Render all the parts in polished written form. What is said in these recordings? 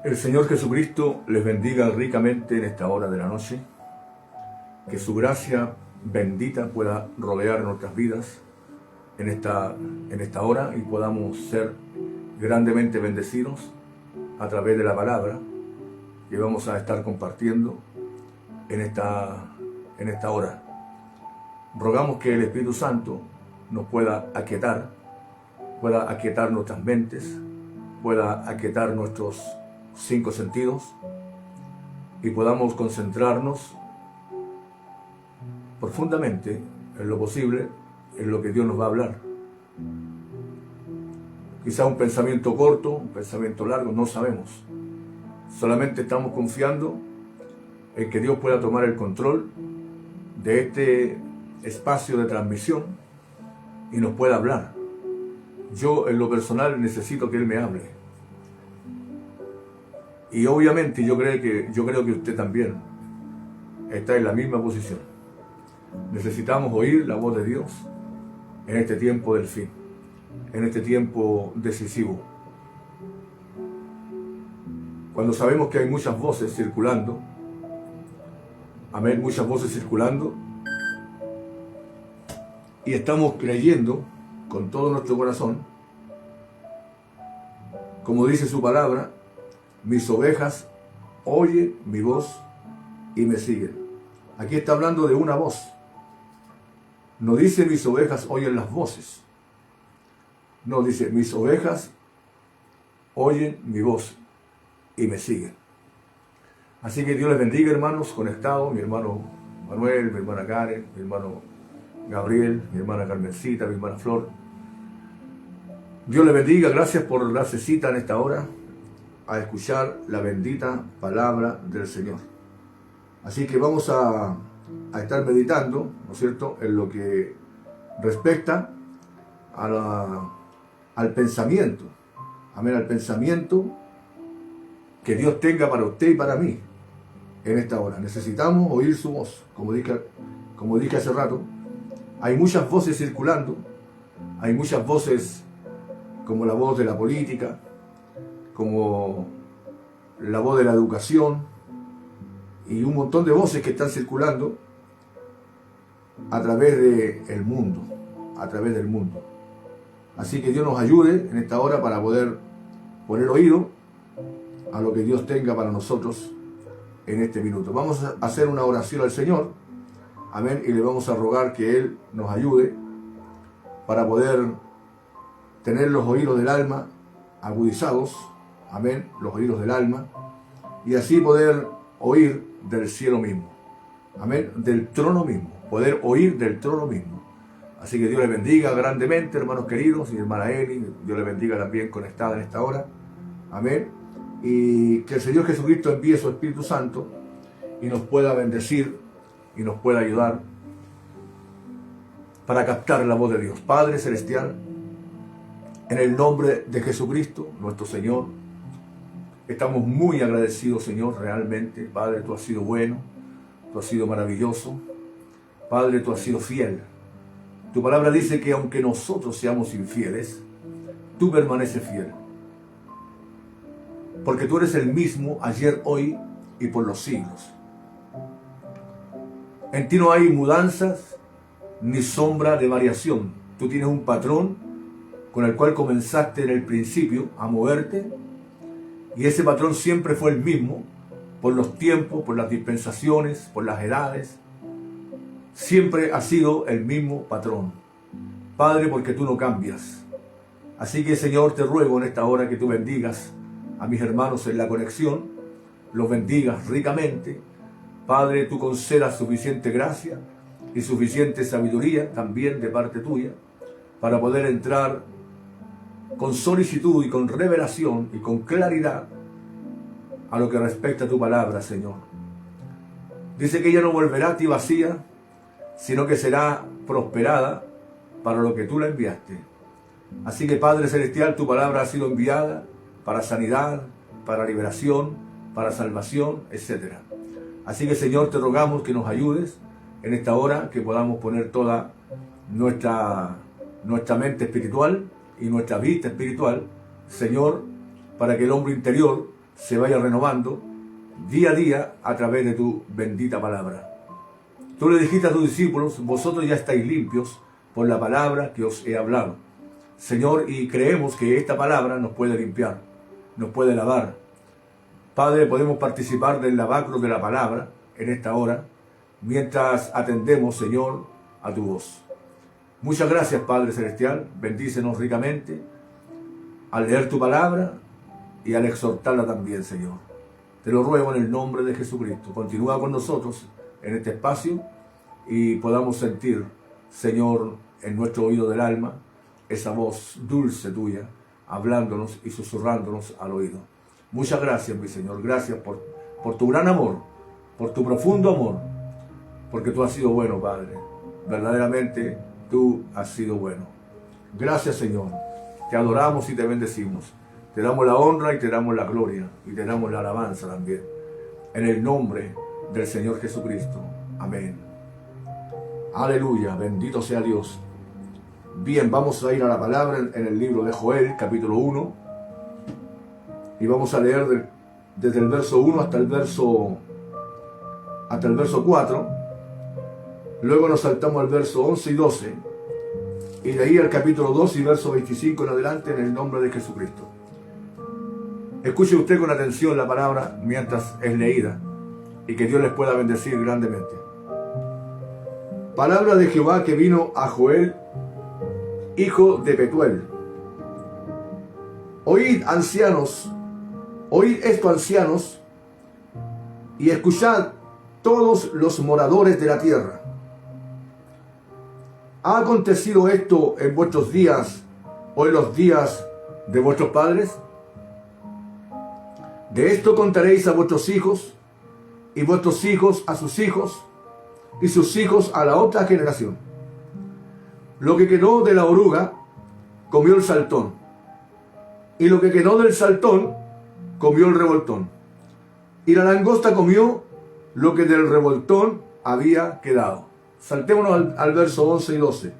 El Señor Jesucristo les bendiga ricamente en esta hora de la noche. Que su gracia bendita pueda rodear nuestras vidas en esta hora y podamos ser grandemente bendecidos a través de la palabra que vamos a estar compartiendo en esta hora. Rogamos que el Espíritu Santo nos pueda aquietar nuestras mentes, pueda aquietar nuestros 5 sentidos y podamos concentrarnos profundamente en lo posible, en lo que Dios nos va a hablar. Quizá un pensamiento corto, un pensamiento largo, no sabemos. Solamente estamos confiando en que Dios pueda tomar el control de este espacio de transmisión y nos pueda hablar. Yo en lo personal necesito que Él me hable. Y obviamente yo creo que usted también está en la misma posición. Necesitamos oír la voz de Dios en este tiempo del fin, en este tiempo decisivo. cuando sabemos que hay muchas voces circulando, amén, muchas voces circulando, y estamos creyendo con todo nuestro corazón, como dice su palabra, mis ovejas oyen mi voz y me siguen. Aquí está hablando de una voz. No dice mis ovejas oyen las voces. No, dice mis ovejas oyen mi voz y me siguen. Así que Dios les bendiga, hermanos conectados, mi hermano Manuel, mi hermana Karen, mi hermano Gabriel, mi hermana Carmencita, mi hermana Flor. Dios les bendiga, gracias por darse cita en esta hora a escuchar la bendita palabra del Señor. Así que vamos a estar meditando, ¿no es cierto?, en lo que respecta al pensamiento, amén, al pensamiento que Dios tenga para usted y para mí en esta hora. Necesitamos oír su voz, como dije hace rato. Hay muchas voces circulando, hay muchas voces como la voz de la política, como la voz de la educación, y un montón de voces que están circulando a través del mundo, Así que Dios nos ayude en esta hora para poder poner oído a lo que Dios tenga para nosotros en este minuto. Vamos a hacer una oración al Señor, amén, y le vamos a rogar que Él nos ayude para poder tener los oídos del alma agudizados, amén, los oídos del alma, y así poder oír del cielo mismo, amén, del trono mismo, poder oír del trono mismo. Así que Dios les bendiga grandemente, hermanos queridos, y hermana Eli, Dios les bendiga también conectada en esta hora, amén, y que el Señor Jesucristo envíe su Espíritu Santo y nos pueda bendecir y nos pueda ayudar para captar la voz de Dios. Padre Celestial, en el nombre de Jesucristo, nuestro Señor, estamos muy agradecidos, Señor, realmente. Padre, tú has sido bueno, tú has sido maravilloso. Padre, tú has sido fiel. Tu palabra dice que aunque nosotros seamos infieles, tú permaneces fiel. Porque tú eres el mismo ayer, hoy y por los siglos. En ti no hay mudanzas ni sombra de variación. Tú tienes un patrón con el cual comenzaste en el principio a moverte, y ese patrón siempre fue el mismo, por los tiempos, por las dispensaciones, por las edades. Siempre ha sido el mismo patrón, Padre, porque tú no cambias. Así que, Señor, te ruego en esta hora que tú bendigas a mis hermanos en la conexión, los bendigas ricamente. Padre, tú concedas suficiente gracia y suficiente sabiduría también de parte tuya para poder entrar con solicitud y con revelación y con claridad a lo que respecta a tu palabra, Señor. Dice que ella no volverá a ti vacía, sino que será prosperada para lo que tú la enviaste. Así que, Padre Celestial, tu palabra ha sido enviada para sanidad, para liberación, para salvación, etc. Así que, Señor, te rogamos que nos ayudes en esta hora, que podamos poner toda nuestra mente espiritual y nuestra vista espiritual, Señor, para que el hombre interior se vaya renovando día a día a través de tu bendita palabra. Tú le dijiste a tus discípulos, vosotros ya estáis limpios por la palabra que os he hablado. Señor, y creemos que esta palabra nos puede limpiar, nos puede lavar. Padre, podemos participar del lavacro de la palabra en esta hora, mientras atendemos, Señor, a tu voz. Muchas gracias, Padre Celestial. Bendícenos ricamente al leer tu palabra y al exhortarla también, Señor. Te lo ruego en el nombre de Jesucristo. Continúa con nosotros en este espacio y podamos sentir, Señor, en nuestro oído del alma, esa voz dulce tuya, hablándonos y susurrándonos al oído. Muchas gracias, mi Señor. Gracias por tu gran amor, por tu profundo amor, porque tú has sido bueno, Padre. Verdaderamente, tú has sido bueno. Gracias, Señor. Te adoramos y te bendecimos. Te damos la honra y te damos la gloria y te damos la alabanza también. En el nombre del Señor Jesucristo. Amén. Aleluya. Bendito sea Dios. Bien, vamos a ir a la palabra en el libro de Joel, capítulo 1. Y vamos a leer del desde el verso 1 hasta el verso 4. Luego nos saltamos al verso 11 y 12. Y de ahí al capítulo 2 y verso 25 en adelante, en el nombre de Jesucristo. Escuche usted con atención la palabra mientras es leída, y que Dios les pueda bendecir grandemente. Palabra de Jehová que vino a Joel, hijo de Petuel. Oíd, ancianos, oíd esto, ancianos, y escuchad todos los moradores de la tierra. ¿Ha acontecido esto en vuestros días o en los días de vuestros padres? De esto contaréis a vuestros hijos, y vuestros hijos a sus hijos, y sus hijos a la otra generación. Lo que quedó de la oruga, comió el saltón, y lo que quedó del saltón, comió el revoltón, y la langosta comió lo que del revoltón había quedado. Saltémonos al verso 11 y 12.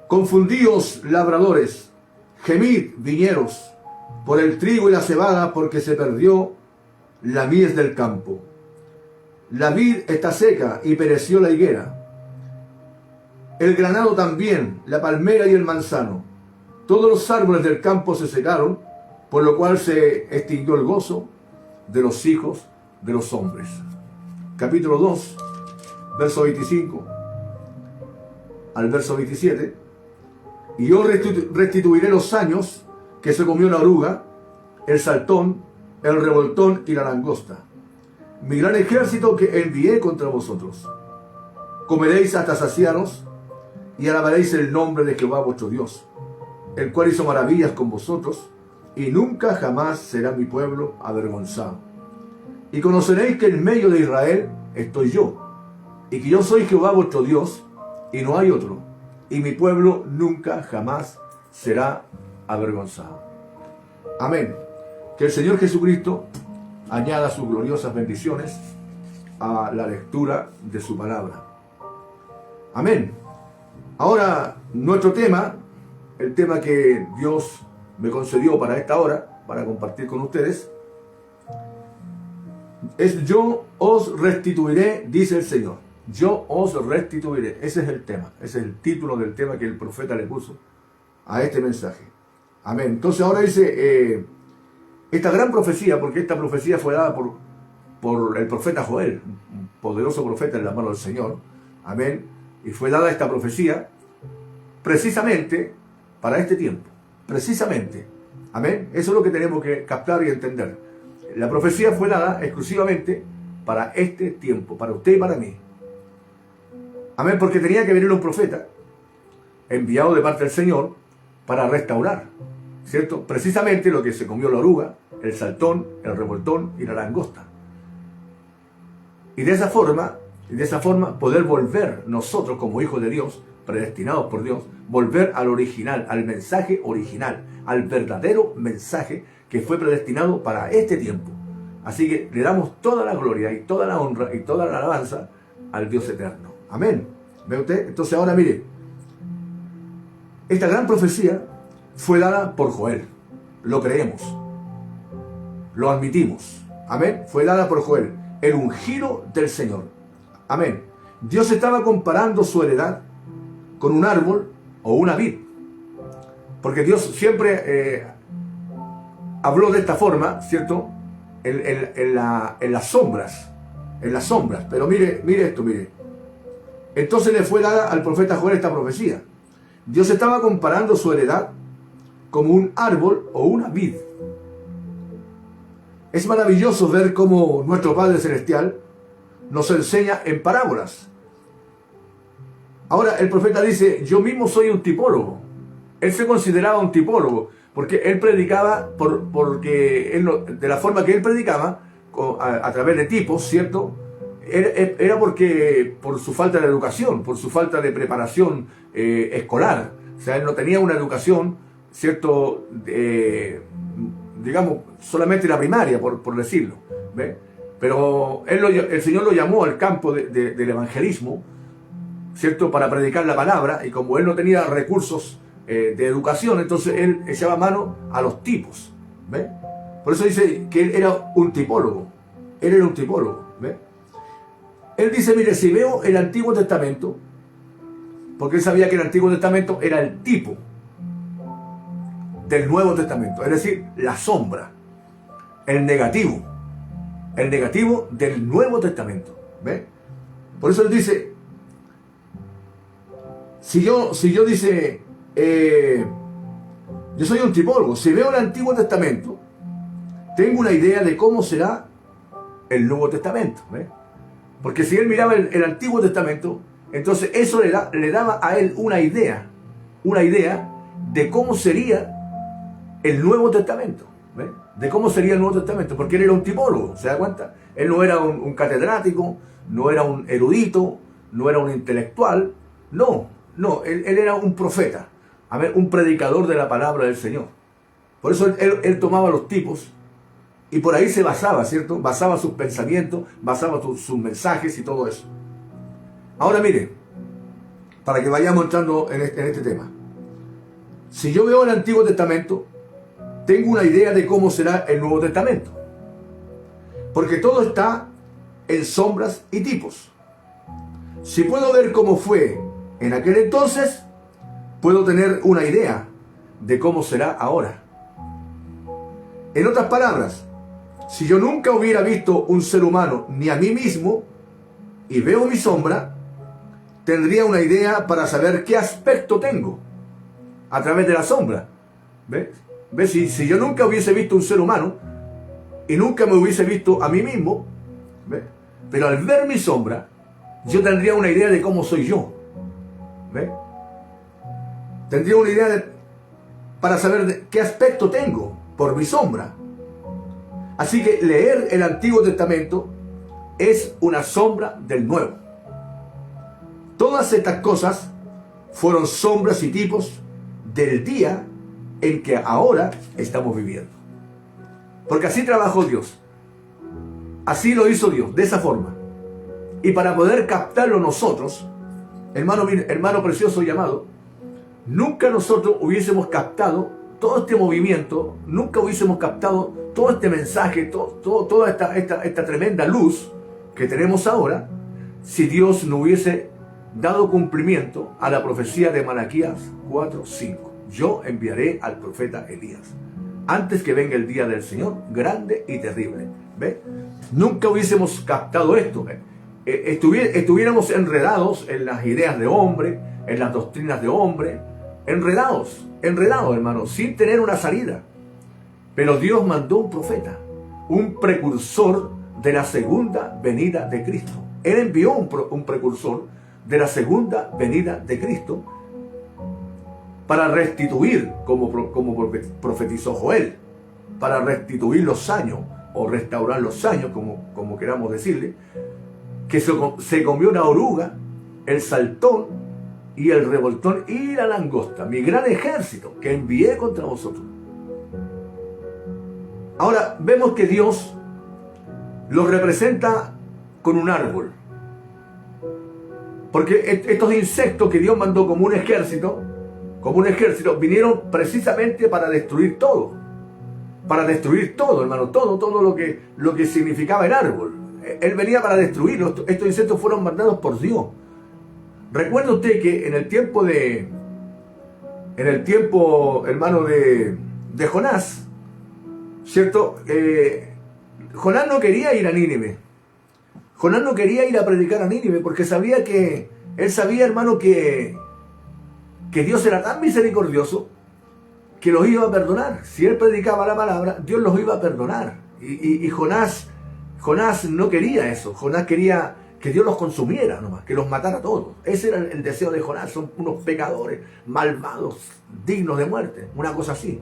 Confundíos, labradores, gemid, viñeros, por el trigo y la cebada, porque se perdió la mies del campo. La vid está seca y pereció la higuera. El granado también, la palmera y el manzano. Todos los árboles del campo se secaron, por lo cual se extinguió el gozo de los hijos de los hombres. Capítulo 2, verso 25 al verso 27. Y yo restituiré los años que se comió la oruga, el saltón, el revoltón y la langosta, mi gran ejército que envié contra vosotros. Comeréis hasta saciaros y alabaréis el nombre de Jehová vuestro Dios, el cual hizo maravillas con vosotros, y nunca jamás será mi pueblo avergonzado. Y conoceréis que en medio de Israel estoy yo, y que yo soy Jehová vuestro Dios, y no hay otro, y mi pueblo nunca jamás será avergonzado. Amén. Que el Señor Jesucristo añada sus gloriosas bendiciones a la lectura de su palabra. Amén. Ahora, nuestro tema, el tema que Dios me concedió para esta hora, para compartir con ustedes, es: yo os restituiré, dice el Señor. Yo os restituiré. Ese es el tema, ese es el título del tema que el profeta le puso a este mensaje. Amén. Entonces ahora dice, esta gran profecía, porque esta profecía fue dada por el profeta Joel, un poderoso profeta en la mano del Señor. Amén. Y fue dada esta profecía precisamente para este tiempo. Precisamente. Amén. Eso es lo que tenemos que captar y entender. La profecía fue dada exclusivamente para este tiempo, para usted y para mí. Amén, porque tenía que venir un profeta enviado de parte del Señor para restaurar, ¿cierto? Precisamente lo que se comió la oruga, el saltón, el revoltón y la langosta. Y de esa forma poder volver nosotros como hijos de Dios, predestinados por Dios, volver al original, al mensaje original, al verdadero mensaje que fue predestinado para este tiempo. Así que le damos toda la gloria y toda la honra y toda la alabanza al Dios eterno. Amén. ¿Ve usted? Entonces ahora mire, esta gran profecía fue dada por Joel. Lo creemos. Lo admitimos. Amén. Fue dada por Joel, el ungido del Señor. Amén. Dios estaba comparando su heredad con un árbol o una vid. Porque Dios siempre habló de esta forma, ¿cierto? En las sombras. En las sombras. Pero mire esto, mire. Entonces le fue dada al profeta Joel esta profecía. Dios estaba comparando su heredad como un árbol o una vid. Es maravilloso ver cómo nuestro Padre Celestial nos enseña en parábolas. Ahora el profeta dice: yo mismo soy un tipólogo. Él se consideraba un tipólogo porque él predicaba, de la forma que él predicaba, a través de tipos, ¿cierto? Era porque por su falta de educación, por su falta de preparación escolar. O sea, él no tenía una educación, ¿cierto? Digamos, solamente la primaria, por decirlo. ¿Ve? Pero el Señor lo llamó al campo del evangelismo, ¿cierto? Para predicar la palabra, y como él no tenía recursos de educación, entonces él echaba mano a los tipos. ¿Ve? Por eso dice que él era un tipólogo. Él era un tipólogo. ¿Ve? Él dice, mire, si veo el Antiguo Testamento, porque él sabía que el Antiguo Testamento era el tipo del Nuevo Testamento, es decir, la sombra, el negativo del Nuevo Testamento. ¿Ve? Por eso él dice, si yo dice, yo soy un tipólogo, si veo el Antiguo Testamento, tengo una idea de cómo será el Nuevo Testamento. ¿Ve? Porque si él miraba el Antiguo Testamento, entonces eso le daba a él una idea de cómo sería el Nuevo Testamento. ¿Ve? De cómo sería el Nuevo Testamento, porque él era un tipólogo, ¿se da cuenta? Él no era un catedrático, no era un erudito, no era un intelectual, no, él era un profeta, un predicador de la palabra del Señor. Por eso él tomaba los tipos y por ahí se basaba, ¿cierto? Basaba sus pensamientos, basaba sus mensajes y todo eso. Ahora mire, para que vayamos entrando en este tema. Si yo veo el Antiguo Testamento, tengo una idea de cómo será el Nuevo Testamento. Porque todo está en sombras y tipos. Si puedo ver cómo fue en aquel entonces, puedo tener una idea de cómo será ahora. En otras palabras, si yo nunca hubiera visto un ser humano ni a mí mismo y veo mi sombra, tendría una idea para saber qué aspecto tengo a través de la sombra. ¿Ves? Si yo nunca hubiese visto un ser humano y nunca me hubiese visto a mí mismo, ¿ves? Pero al ver mi sombra, yo tendría una idea de cómo soy yo. ¿Ves? Tendría una idea para saber qué aspecto tengo por mi sombra. Así que leer el Antiguo Testamento es una sombra del Nuevo. Todas estas cosas fueron sombras y tipos del día en que ahora estamos viviendo. Porque así trabajó Dios. Así lo hizo Dios, de esa forma. Y para poder captarlo nosotros, hermano precioso y amado, nunca nosotros hubiésemos captado todo este movimiento, nunca hubiésemos captado todo este mensaje, toda esta tremenda luz que tenemos ahora, si Dios no hubiese dado cumplimiento a la profecía de Malaquías 4:5. Yo enviaré al profeta Elías antes que venga el día del Señor, grande y terrible. ¿Ve? Nunca hubiésemos captado esto. Estuviéramos enredados en las ideas de hombre, en las doctrinas de hombre, enredados, hermanos, sin tener una salida. Pero Dios mandó un profeta, un precursor de la segunda venida de Cristo. Él envió un precursor de la segunda venida de Cristo para restituir, como profetizó Joel, para restituir los años, o restaurar los años, como queramos decirle, que se comió la oruga, el saltón y el revoltón y la langosta, mi gran ejército que envié contra vosotros. Ahora vemos que Dios los representa con un árbol, porque estos insectos que Dios mandó como un ejército, vinieron precisamente para destruir todo, hermano, todo lo que significaba el árbol. Él venía para destruirlo. Estos insectos fueron mandados por Dios. Recuerda usted que en el tiempo, hermano, de Jonás, ¿cierto? Jonás no quería ir a Nínive. Jonás no quería ir a predicar a Nínive porque él sabía, hermano, que Dios era tan misericordioso que los iba a perdonar. Si él predicaba la palabra, Dios los iba a perdonar. Y Jonás no quería eso. Jonás quería que Dios los consumiera nomás, que los matara a todos. Ese era el deseo de Jonás. Son unos pecadores, malvados, dignos de muerte, una cosa así.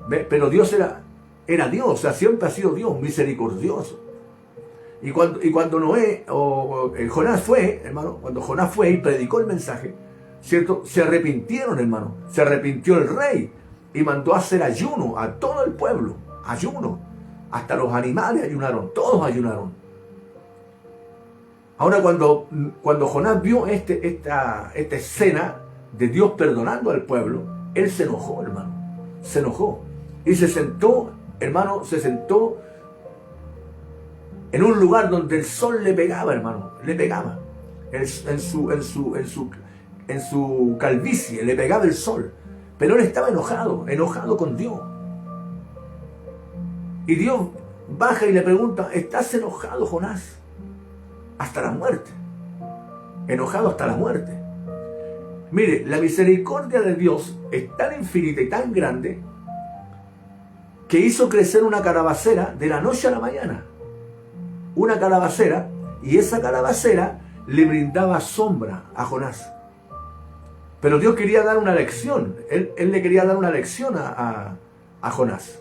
¿Ve? Pero Dios era Dios, o sea, siempre ha sido Dios, misericordioso. Y cuando Jonás fue, hermano, cuando Jonás fue y predicó el mensaje, ¿cierto? Se arrepintieron, hermano. Se arrepintió el rey y mandó a hacer ayuno a todo el pueblo. Ayuno. Hasta los animales ayunaron. Todos ayunaron. Ahora cuando Jonás vio esta escena de Dios perdonando al pueblo, él se enojó, hermano. Se enojó. Y se sentó hermano, se sentó en un lugar donde el sol le pegaba, hermano, le pegaba. En su calvicie le pegaba el sol. Pero él estaba enojado con Dios. Y Dios baja y le pregunta, ¿estás enojado, Jonás? Hasta la muerte. Enojado hasta la muerte. Mire, la misericordia de Dios es tan infinita y tan grande que hizo crecer una calabacera de la noche a la mañana. Una calabacera, y esa calabacera le brindaba sombra a Jonás. Pero Dios quería dar una lección. Él le quería dar una lección a Jonás.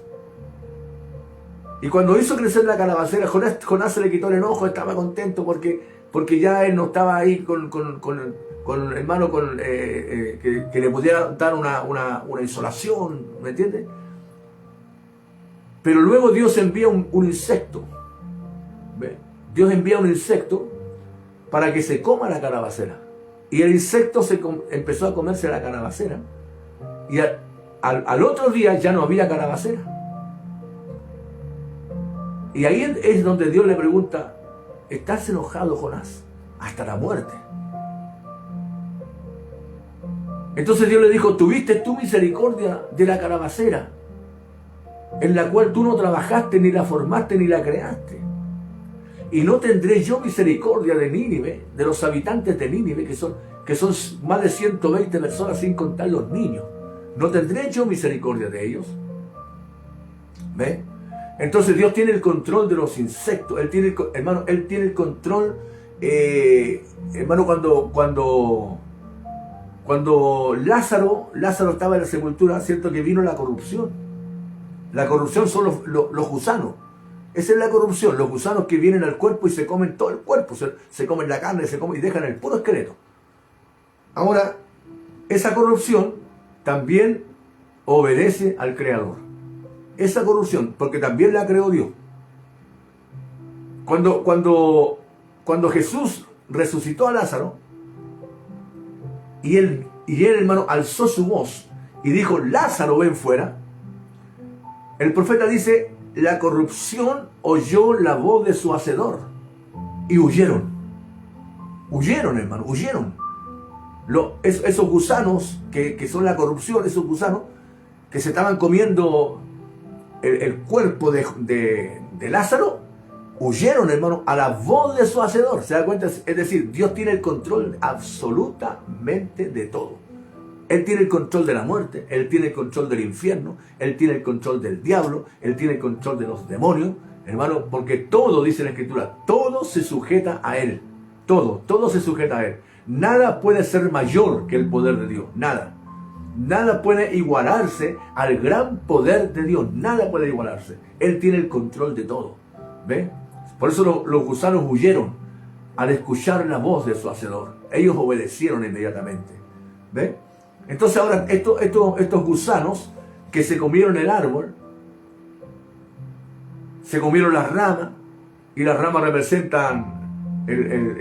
Y cuando hizo crecer la calabacera, Jonás se le quitó el enojo, estaba contento porque ya él no estaba ahí con hermano, que le pudiera dar una insolación, ¿me entiendes? Pero luego Dios envía un insecto. ¿Ve? Dios envía un insecto para que se coma la calabacera. Y el insecto empezó a comerse la calabacera. Y al otro día ya no había calabacera. Y ahí es donde Dios le pregunta, ¿estás enojado, Jonás? Hasta la muerte. Entonces Dios le dijo, ¿tuviste tu misericordia de la calabacera, en la cual tú no trabajaste, ni la formaste, ni la creaste? Y no tendré yo misericordia de Nínive, de los habitantes de Nínive, que son más de 120 personas sin contar los niños. ¿No tendré yo misericordia de ellos? ¿Ve? Entonces Dios tiene el control de los insectos. Él tiene el control, hermano, cuando Lázaro estaba en la sepultura, cierto que vino la corrupción. La corrupción son los gusanos. Esa es la corrupción, los gusanos que vienen al cuerpo y se comen todo el cuerpo, se comen la carne, y dejan el puro esqueleto. Ahora, esa corrupción también obedece al Creador. Esa corrupción, porque también la creó Dios. Cuando Jesús resucitó a Lázaro, y él, hermano, alzó su voz y dijo, Lázaro, ven fuera. El profeta dice, la corrupción oyó la voz de su hacedor y huyeron. Huyeron, hermano, huyeron. Esos gusanos que son la corrupción, esos gusanos que se estaban comiendo el cuerpo de Lázaro, huyeron, hermano, a la voz de su hacedor. ¿Se da cuenta? Es decir, Dios tiene el control absolutamente de todo. Él tiene el control de la muerte, Él tiene el control del infierno, Él tiene el control del diablo, Él tiene el control de los demonios, hermano, porque todo, dice la Escritura, todo se sujeta a Él. Todo se sujeta a Él. Nada puede ser mayor que el poder de Dios, nada. Nada puede igualarse al gran poder de Dios, nada puede igualarse. Él tiene el control de todo. ¿Ve? Por eso los gusanos huyeron al escuchar la voz de su hacedor. Ellos obedecieron inmediatamente. ¿Ve? Entonces ahora estos gusanos que se comieron el árbol, se comieron las ramas, y las ramas representan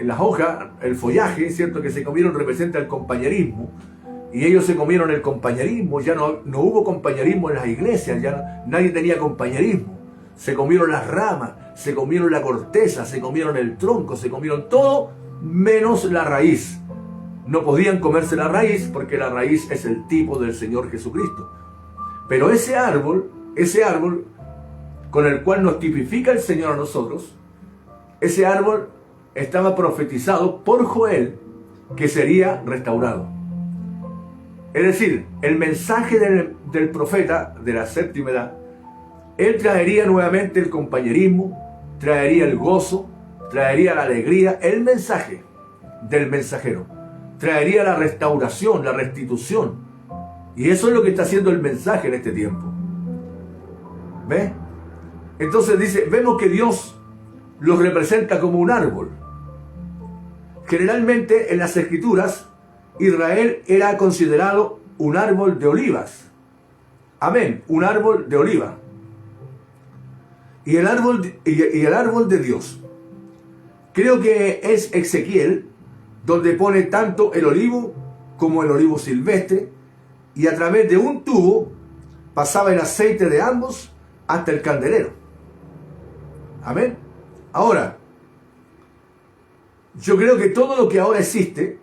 las hojas, el follaje, ¿cierto? Que se comieron representa el compañerismo. Y ellos se comieron el compañerismo, ya no hubo compañerismo en las iglesias, ya nadie tenía compañerismo. Se comieron las ramas, se comieron la corteza, se comieron el tronco, se comieron todo menos la raíz. No podían comerse la raíz porque la raíz es el tipo del Señor Jesucristo. Pero ese árbol con el cual nos tipifica el Señor a nosotros, ese árbol estaba profetizado por Joel que sería restaurado. Es decir, el mensaje del profeta de la séptima edad, él traería nuevamente el compañerismo, traería el gozo, traería la alegría, el mensaje del mensajero, traería la restauración, la restitución. Y eso es lo que está haciendo el mensaje en este tiempo. ¿Ve? Entonces vemos que Dios los representa como un árbol. Generalmente en las Escrituras, Israel era considerado un árbol de olivas. Amén, un árbol de oliva. Y el árbol de Dios, creo que es Ezequiel, donde pone tanto el olivo como el olivo silvestre, y a través de un tubo pasaba el aceite de ambos hasta el candelero. Amén. Ahora, yo creo que todo lo que ahora existe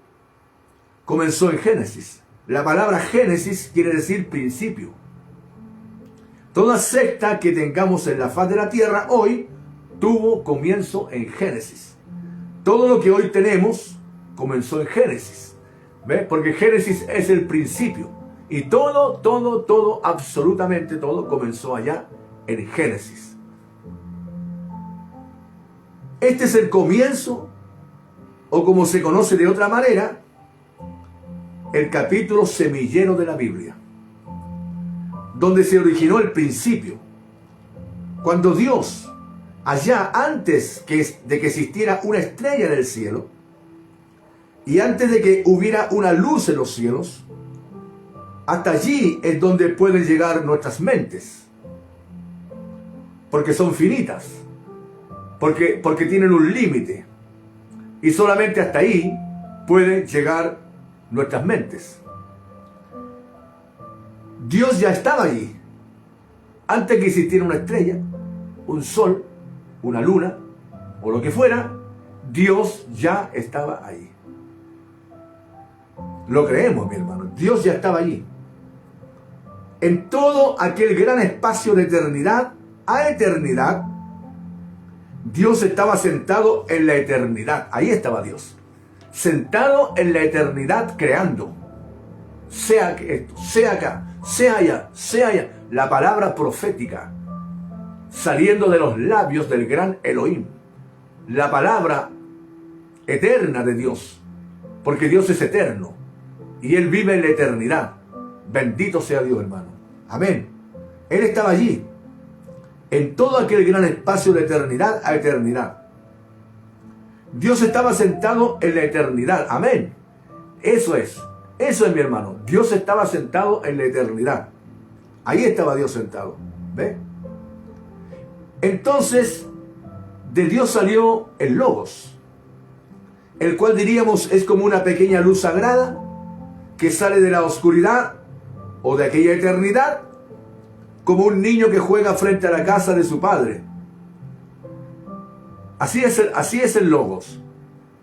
comenzó en Génesis. La palabra Génesis quiere decir principio. Toda secta que tengamos en la faz de la tierra hoy tuvo comienzo en Génesis. Todo lo que hoy tenemos comenzó en Génesis. ¿Ves? Porque Génesis es el principio. Y todo, absolutamente todo comenzó allá en Génesis. Este es el comienzo, o como se conoce de otra manera, el capítulo semillero de la Biblia, donde se originó el principio. Cuando Dios, allá antes de que existiera una estrella en el cielo, y antes de que hubiera una luz en los cielos, hasta allí es donde pueden llegar nuestras mentes, porque son finitas, porque tienen un límite, y solamente hasta ahí pueden llegar nuestras mentes. Dios ya estaba allí, antes que existiera una estrella, un sol, una luna, o lo que fuera. Dios ya estaba allí. Lo creemos, mi hermano. Dios ya estaba allí. En todo aquel gran espacio de eternidad a eternidad, Dios estaba sentado en la eternidad. Ahí estaba Dios, sentado en la eternidad, creando. Sea esto, sea acá, sea allá, sea allá. La palabra profética saliendo de los labios del gran Elohim. La palabra eterna de Dios. Porque Dios es eterno. Y Él vive en la eternidad. Bendito sea Dios, hermano. Amén. Él estaba allí, en todo aquel gran espacio de eternidad a eternidad. Dios estaba sentado en la eternidad. Amén. Eso es, mi hermano. Dios estaba sentado en la eternidad. Ahí estaba Dios sentado. ¿Ve? Entonces, de Dios salió el Logos, el cual diríamos es como una pequeña luz sagrada que sale de la oscuridad o de aquella eternidad, como un niño que juega frente a la casa de su padre. Así es el Logos.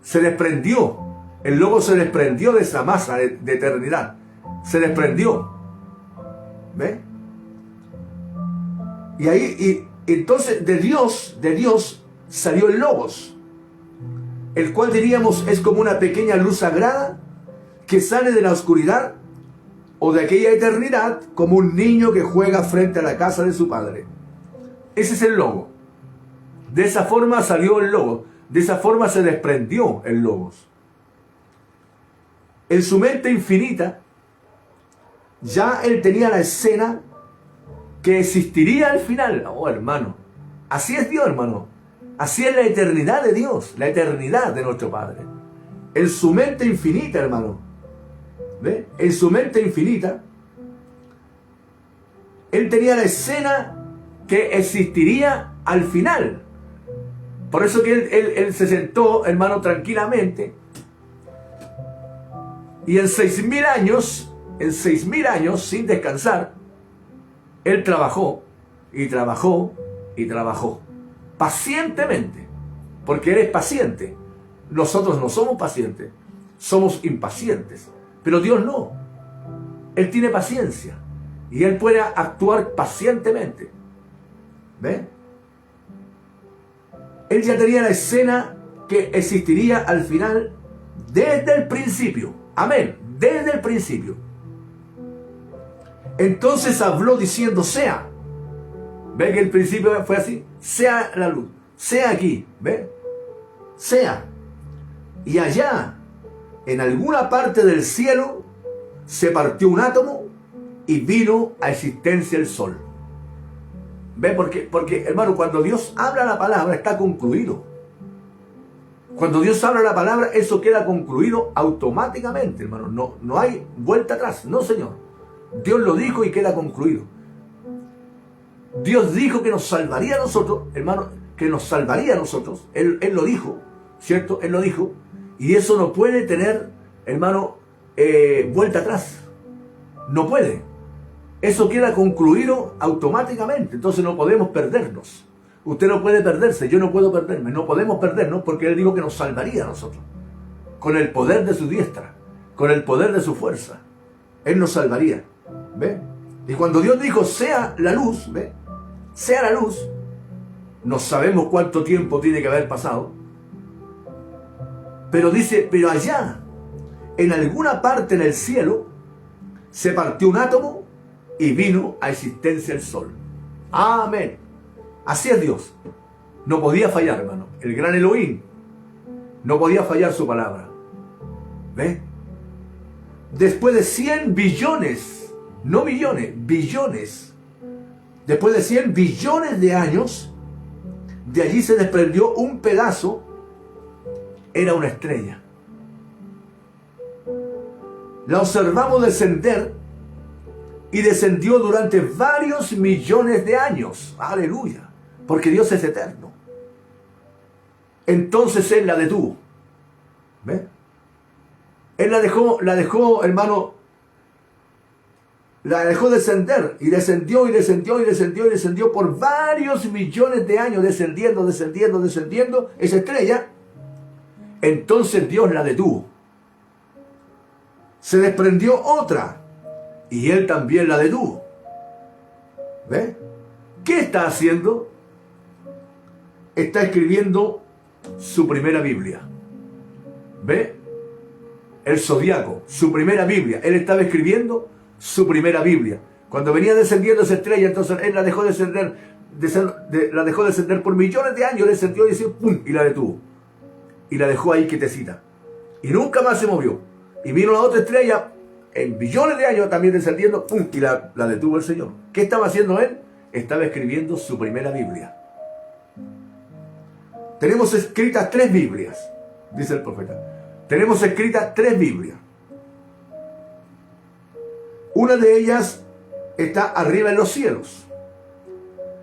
Se desprendió. El Logos se desprendió de esa masa de eternidad. Se desprendió. ¿Ve? Y ahí, entonces de Dios salió el Logos, el cual diríamos es como una pequeña luz sagrada que sale de la oscuridad o de aquella eternidad, como un niño que juega frente a la casa de su padre. Ese es el Logos. De esa forma salió el Logos. De esa forma se desprendió el Logos. En su mente infinita, ya él tenía la escena que existiría al final. Oh, hermano. Así es Dios, hermano. Así es la eternidad de Dios, la eternidad de nuestro Padre. En su mente infinita, hermano. ¿Ve? En su mente infinita, él tenía la escena que existiría al final. Por eso que él se sentó, hermano, tranquilamente. Y en 6.000 años, sin descansar, él trabajó y trabajó y trabajó. Pacientemente. Porque él es paciente. Nosotros no somos pacientes. Somos impacientes. Pero Dios no. Él tiene paciencia. Y Él puede actuar pacientemente. ¿Ve? Él ya tenía la escena que existiría al final desde el principio. Amén. Desde el principio. Entonces habló diciendo, sea. ¿Ve que el principio fue así? Sea la luz. Sea aquí. ¿Ve? Sea. Y allá, en alguna parte del cielo, se partió un átomo y vino a existencia el sol. ¿Ve? Porque, hermano, cuando Dios habla la palabra, está concluido. Cuando Dios habla la palabra, eso queda concluido automáticamente, hermano. No hay vuelta atrás. No, Señor. Dios lo dijo y queda concluido. Dios dijo que nos salvaría a nosotros, hermano, que nos salvaría a nosotros. Él lo dijo, ¿cierto? Él lo dijo. Y eso no puede tener, hermano, vuelta atrás. No puede. eso queda concluido automáticamente. Entonces no podemos perdernos. Usted no puede perderse, yo no puedo perderme. No podemos perdernos porque Él dijo que nos salvaría a nosotros. Con el poder de su diestra, con el poder de su fuerza. Él nos salvaría. ¿Ve? Y cuando Dios dijo, sea la luz, ¿ve? Sea la luz, no sabemos cuánto tiempo tiene que haber pasado. Pero dice, pero allá, en alguna parte en el cielo, se partió un átomo y vino a existencia el sol. Amén. Así es Dios. No podía fallar, hermano. El gran Elohim no podía fallar su palabra. ¿Ve? Después de 100 billones, no millones, billones. Después de 100 billones de años, de allí se desprendió un pedazo. Era una estrella. La observamos descender y descendió durante varios millones de años. Aleluya. Porque Dios es eterno. Entonces Él la detuvo. ¿Ve? Él la dejó, hermano, la dejó descender y descendió y descendió y descendió y descendió por varios millones de años, descendiendo, descendiendo, descendiendo esa estrella. Entonces Dios la detuvo. Se desprendió otra y Él también la detuvo. ¿Ve? ¿Qué está haciendo? Está escribiendo su primera Biblia. ¿Ve? El zodiaco, su primera Biblia. Él estaba escribiendo su primera Biblia. Cuando venía descendiendo esa estrella, entonces Él la dejó descender, la dejó descender por millones de años, descendió y decía, ¡pum! Y la detuvo. Y la dejó ahí quietecita. Y nunca más se movió. Y vino la otra estrella, en billones de años también descendiendo, ¡pum! Y la detuvo el Señor. ¿Qué estaba haciendo Él? Estaba escribiendo su primera Biblia. Tenemos escritas 3 Biblias, dice el profeta. Tenemos escritas 3 Biblias. Una de ellas está arriba en los cielos,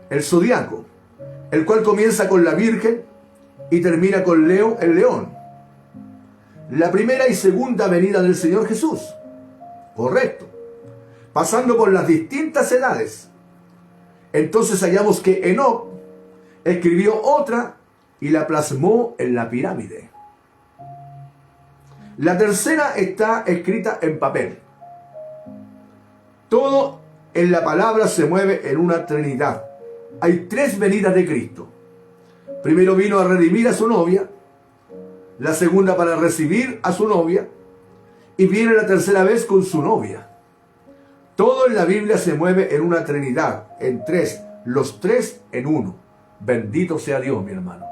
el zodiaco, el cual comienza con la Virgen y termina con Leo, el león. La primera y segunda venida del Señor Jesús. Correcto. Pasando por las distintas edades. Entonces hallamos que Enoc escribió otra y la plasmó en la pirámide. La tercera está escrita en papel. Todo en la palabra se mueve en una trinidad. Hay 3 venidas de Cristo. Primero vino a redimir a su novia, la segunda para recibir a su novia, y viene la tercera vez con su novia. Todo en la Biblia se mueve en una trinidad, en 3, los 3 en uno. Bendito sea Dios, mi hermano.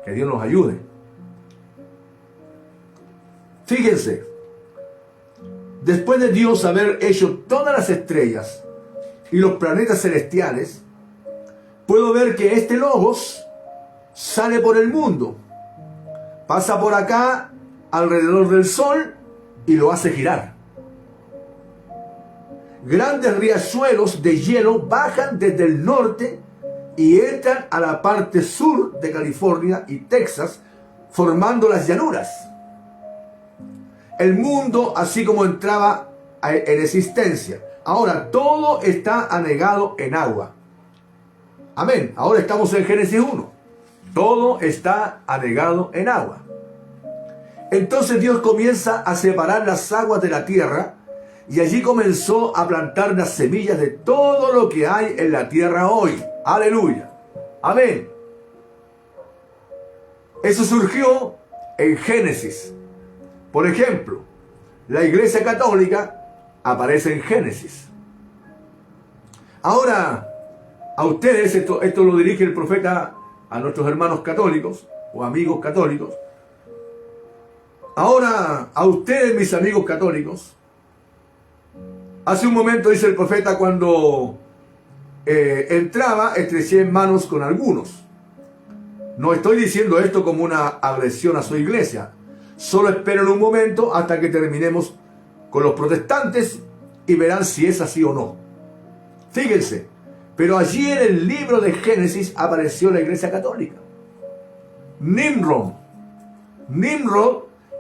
Que Dios nos ayude. Fíjense, después de Dios haber hecho todas las estrellas y los planetas celestiales, puedo ver que este Logos sale por el mundo, pasa por acá alrededor del Sol y lo hace girar. Grandes riachuelos de hielo bajan desde el norte y entran a la parte sur de California y Texas, formando las llanuras. El mundo, así como entraba en existencia, ahora todo está anegado en agua. Amén. Ahora estamos en Génesis 1. Todo está anegado en agua. Entonces Dios comienza a separar las aguas de la tierra y allí comenzó a plantar las semillas de todo lo que hay en la tierra hoy. Aleluya. Amén. Eso surgió en Génesis. Por ejemplo, la Iglesia Católica aparece en Génesis. Ahora, a ustedes, esto lo dirige el profeta a nuestros hermanos católicos o amigos católicos. Ahora, a ustedes, mis amigos católicos, hace un momento dice el profeta, cuando entraba, estreché en manos con algunos. No estoy diciendo esto como una agresión a su iglesia. Solo esperen un momento hasta que terminemos con los protestantes y verán si es así o no. Fíjense, pero allí en el libro de Génesis apareció la iglesia católica. Nimrod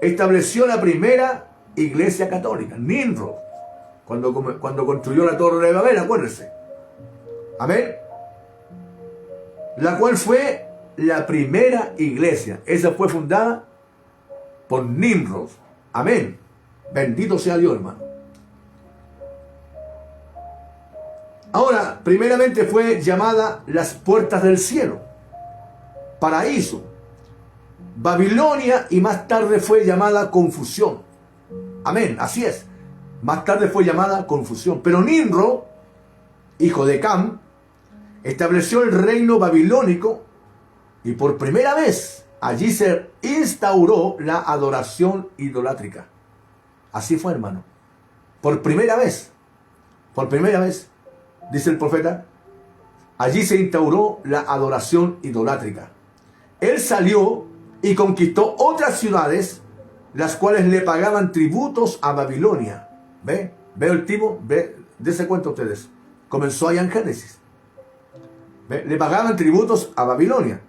estableció la primera iglesia católica. Nimrod. cuando construyó la Torre de Babel, acuérdense. Amén. La cual fue la primera iglesia. Esa fue fundada por Nimrod. Amén. Bendito sea Dios, hermano. Ahora, primeramente fue llamada las puertas del cielo, paraíso, Babilonia, y más tarde fue llamada confusión. Amén, así es. Más tarde fue llamada confusión. Pero Nimrod, hijo de Cam, estableció el reino babilónico y por primera vez allí se instauró la adoración idolátrica. Así fue, hermano. Por primera vez, dice el profeta, allí se instauró la adoración idolátrica. Él salió y conquistó otras ciudades, las cuales le pagaban tributos a Babilonia. ¿Ve el tipo? Dese cuenta ustedes. Comenzó allá en Génesis. ¿Ve? Le pagaban tributos a Babilonia.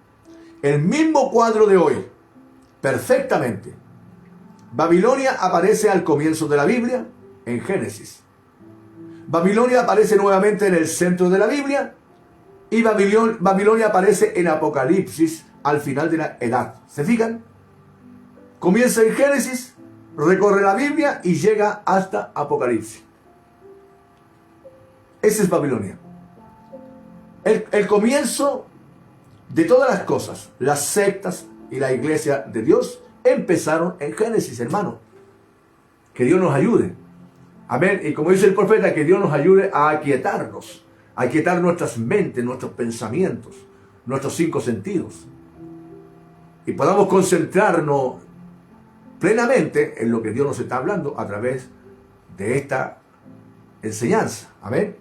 El mismo cuadro de hoy, perfectamente. Babilonia aparece al comienzo de la Biblia, en Génesis. Babilonia aparece nuevamente en el centro de la Biblia, y Babilonia aparece en Apocalipsis al final de la edad. ¿Se fijan? Comienza en Génesis, recorre la Biblia y llega hasta Apocalipsis. Esa es Babilonia. El comienzo de todas las cosas, las sectas y la iglesia de Dios, empezaron en Génesis, hermano. Que Dios nos ayude. Amén. Y como dice el profeta, que Dios nos ayude a aquietarnos, a aquietar nuestras mentes, nuestros pensamientos, nuestros 5 sentidos. Y podamos concentrarnos plenamente en lo que Dios nos está hablando a través de esta enseñanza. Amén.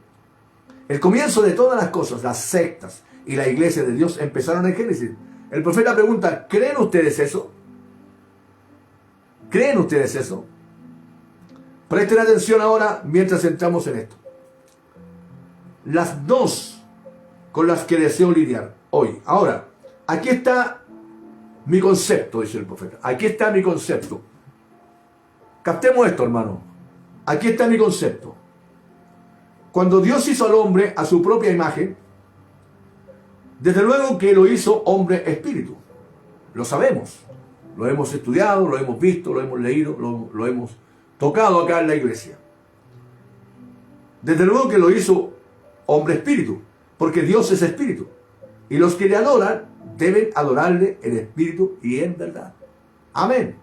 El comienzo de todas las cosas, las sectas y la iglesia de Dios, empezaron en Génesis. El profeta pregunta, ¿creen ustedes eso? ¿Creen ustedes eso? Presten atención ahora mientras entramos en esto. Las dos con las que deseo lidiar hoy. Ahora, aquí está mi concepto, dice el profeta. Aquí está mi concepto. Captemos esto, hermano. Aquí está mi concepto. Cuando Dios hizo al hombre a su propia imagen, desde luego que lo hizo hombre espíritu. Lo sabemos. Lo hemos estudiado, lo hemos visto, lo hemos leído, lo hemos tocado acá en la iglesia. Desde luego que lo hizo hombre espíritu, porque Dios es espíritu. Y los que le adoran deben adorarle en espíritu y en verdad. Amén.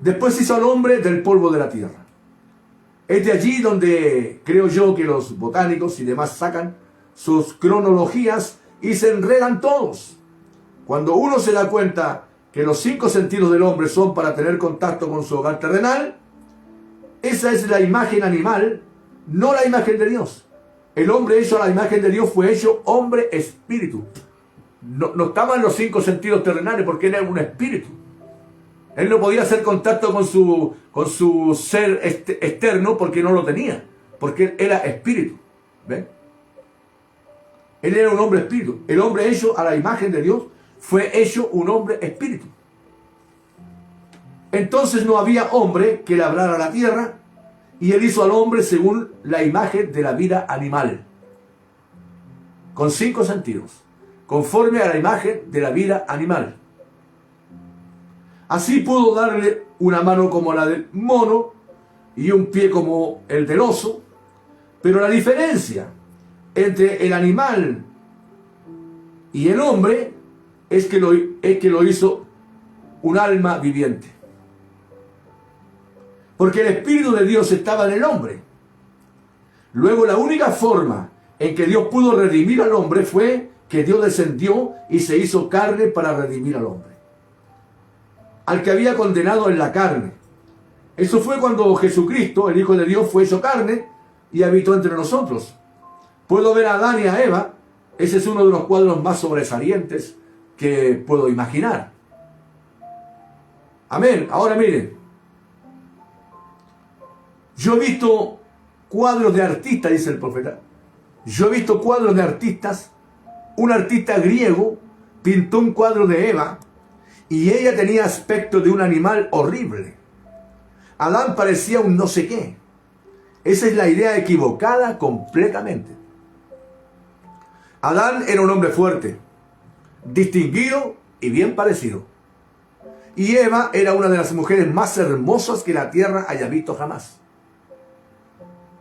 Después hizo al hombre del polvo de la tierra. Es de allí donde creo yo que los botánicos y demás sacan sus cronologías y se enredan todos. Cuando uno se da cuenta que los 5 sentidos del hombre son para tener contacto con su hogar terrenal, esa es la imagen animal, no la imagen de Dios. El hombre hecho a la imagen de Dios fue hecho hombre espíritu. No estaban los 5 sentidos terrenales porque él era un espíritu. Él no podía hacer contacto con su ser externo porque no lo tenía, porque él era espíritu. ¿Ven? Él era un hombre espíritu. El hombre hecho a la imagen de Dios fue hecho un hombre espíritu. Entonces no había hombre que labrara la tierra, y él hizo al hombre según la imagen de la vida animal, con 5 sentidos, conforme a la imagen de la vida animal. Así pudo darle una mano como la del mono y un pie como el del oso, pero la diferencia entre el animal y el hombre es que lo hizo un alma viviente. Porque el Espíritu de Dios estaba en el hombre. Luego la única forma en que Dios pudo redimir al hombre fue que Dios descendió y se hizo carne para redimir al hombre, al que había condenado en la carne. Eso fue cuando Jesucristo, el Hijo de Dios, fue hecho carne y habitó entre nosotros. Puedo ver a Adán y a Eva. Ese es uno de los cuadros más sobresalientes que puedo imaginar. Amén. Ahora miren, yo he visto cuadros de artistas, dice el profeta. Yo he visto cuadros de artistas. Un artista griego pintó un cuadro de Eva y ella tenía aspecto de un animal horrible. Adán parecía un no sé qué. Esa es la idea equivocada completamente. Adán era un hombre fuerte, distinguido y bien parecido. Y Eva era una de las mujeres más hermosas que la tierra haya visto jamás.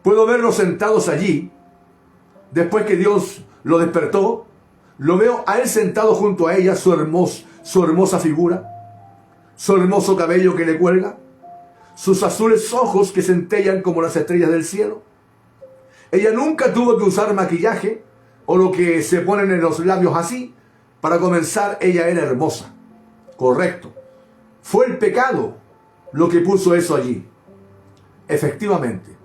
Puedo verlos sentados allí, después que Dios lo despertó, lo veo a él sentado junto a ella, su hermosa figura, su hermoso cabello que le cuelga, sus azules ojos que centellan como las estrellas del cielo. Ella nunca tuvo que usar maquillaje o lo que se ponen en los labios así. Para comenzar, ella era hermosa. Correcto. Fue el pecado lo que puso eso allí. Efectivamente.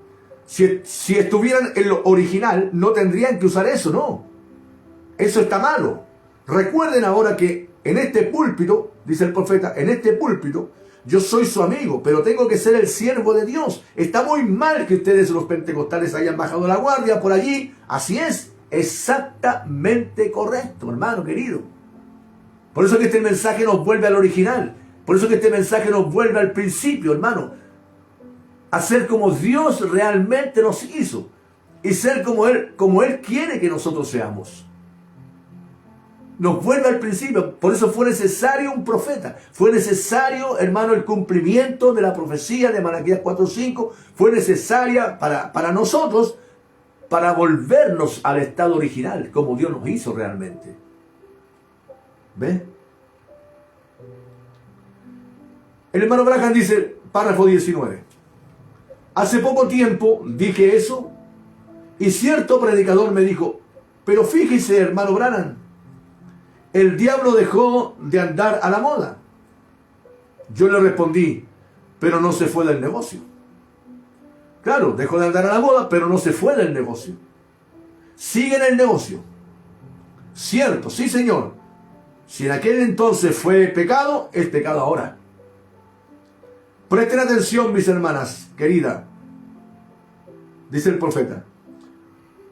Si estuvieran en lo original, no tendrían que usar eso, no. Eso está malo. Recuerden ahora que en este púlpito, dice el profeta, en este púlpito, yo soy su amigo, pero tengo que ser el siervo de Dios. Está muy mal que ustedes, los pentecostales, hayan bajado la guardia por allí. Así es, exactamente correcto, hermano querido. Por eso que este mensaje nos vuelve al original. Por eso que este mensaje nos vuelve al principio, hermano. A ser como Dios realmente nos hizo. Y ser como Él quiere que nosotros seamos. Nos vuelve al principio. Por eso fue necesario un profeta. Fue necesario, hermano, el cumplimiento de la profecía de Malaquías 4:5. Fue necesaria para nosotros, para volvernos al estado original, como Dios nos hizo realmente. ¿Ve? El hermano Branham dice, párrafo 19. Hace poco tiempo dije eso y cierto predicador me dijo, pero fíjese, hermano Branham, el diablo dejó de andar a la moda. Yo le respondí, pero no se fue del negocio. Claro, dejó de andar a la moda, pero no se fue del negocio. Sigue en el negocio. Cierto, sí señor. Si en aquel entonces fue pecado, es pecado ahora. Presten atención, mis hermanas queridas. Dice el profeta.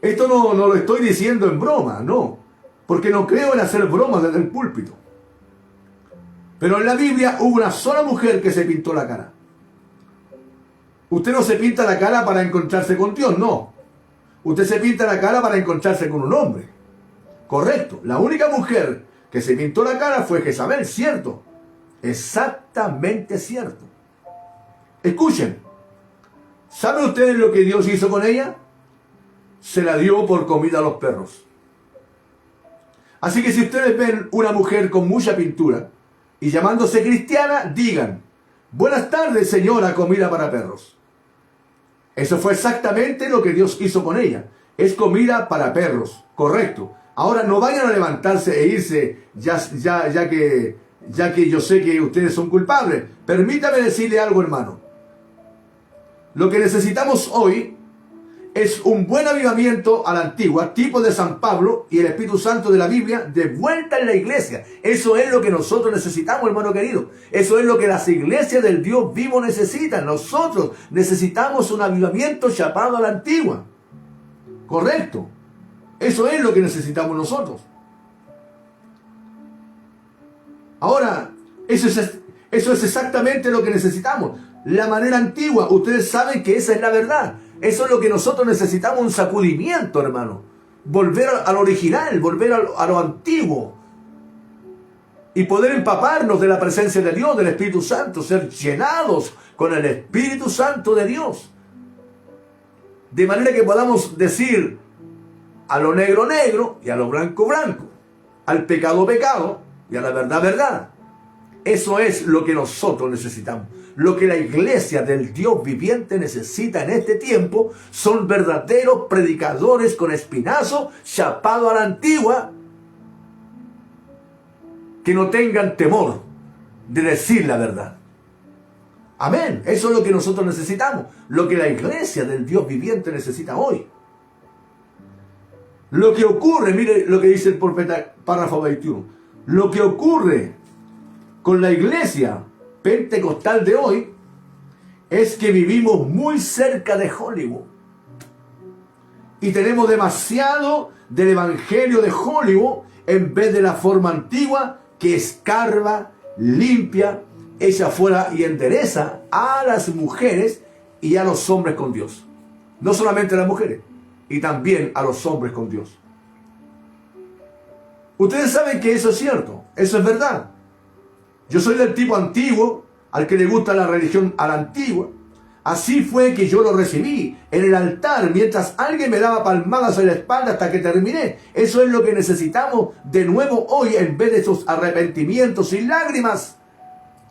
Esto no lo estoy diciendo en broma, no. Porque no creo en hacer bromas desde el púlpito. Pero en la Biblia hubo una sola mujer que se pintó la cara. Usted no se pinta la cara para encontrarse con Dios, no. Usted se pinta la cara para encontrarse con un hombre. Correcto. La única mujer que se pintó la cara fue Jezabel, cierto. Exactamente cierto. Escuchen. ¿Saben ustedes lo que Dios hizo con ella? Se la dio por comida a los perros. Así que si ustedes ven una mujer con mucha pintura y llamándose cristiana, digan, buenas tardes, señora, comida para perros. Eso fue exactamente lo que Dios hizo con ella. Es comida para perros, correcto. Ahora no vayan a levantarse e irse ya que yo sé que ustedes son culpables. Permítame decirle algo, hermano. Lo que necesitamos hoy es un buen avivamiento a la antigua, tipo de San Pablo y el Espíritu Santo de la Biblia, de vuelta en la iglesia. Eso es lo que nosotros necesitamos, hermano querido. Eso es lo que las iglesias del Dios vivo necesitan. Nosotros necesitamos un avivamiento chapado a la antigua. Correcto. Eso es lo que necesitamos nosotros. Ahora, eso es exactamente lo que necesitamos. La manera antigua, ustedes saben que esa es la verdad. Eso es lo que nosotros necesitamos, un sacudimiento, hermano. Volver al original, volver a lo antiguo. Y poder empaparnos de la presencia de Dios, del Espíritu Santo, ser llenados con el Espíritu Santo de Dios. De manera que podamos decir a lo negro, negro, y a lo blanco, blanco. Al pecado, pecado, y a la verdad, verdad. Eso es lo que nosotros necesitamos. Lo que la iglesia del Dios viviente necesita en este tiempo son verdaderos predicadores con espinazo, chapado a la antigua, que no tengan temor de decir la verdad. Amén. Eso es lo que nosotros necesitamos. Lo que la iglesia del Dios viviente necesita hoy. Lo que ocurre, mire lo que dice el profeta, párrafo 21. Lo que ocurre con la iglesia pentecostal de hoy es que vivimos muy cerca de Hollywood y tenemos demasiado del evangelio de Hollywood en vez de la forma antigua que escarba, limpia, echa fuera y endereza a las mujeres y a los hombres con Dios. No solamente a las mujeres, y también a los hombres con Dios. Ustedes saben que eso es cierto, eso es verdad. Yo soy del tipo antiguo, al que le gusta la religión a la antigua. Así fue que yo lo recibí en el altar, mientras alguien me daba palmadas en la espalda hasta que terminé. Eso es lo que necesitamos de nuevo hoy, en vez de esos arrepentimientos y lágrimas,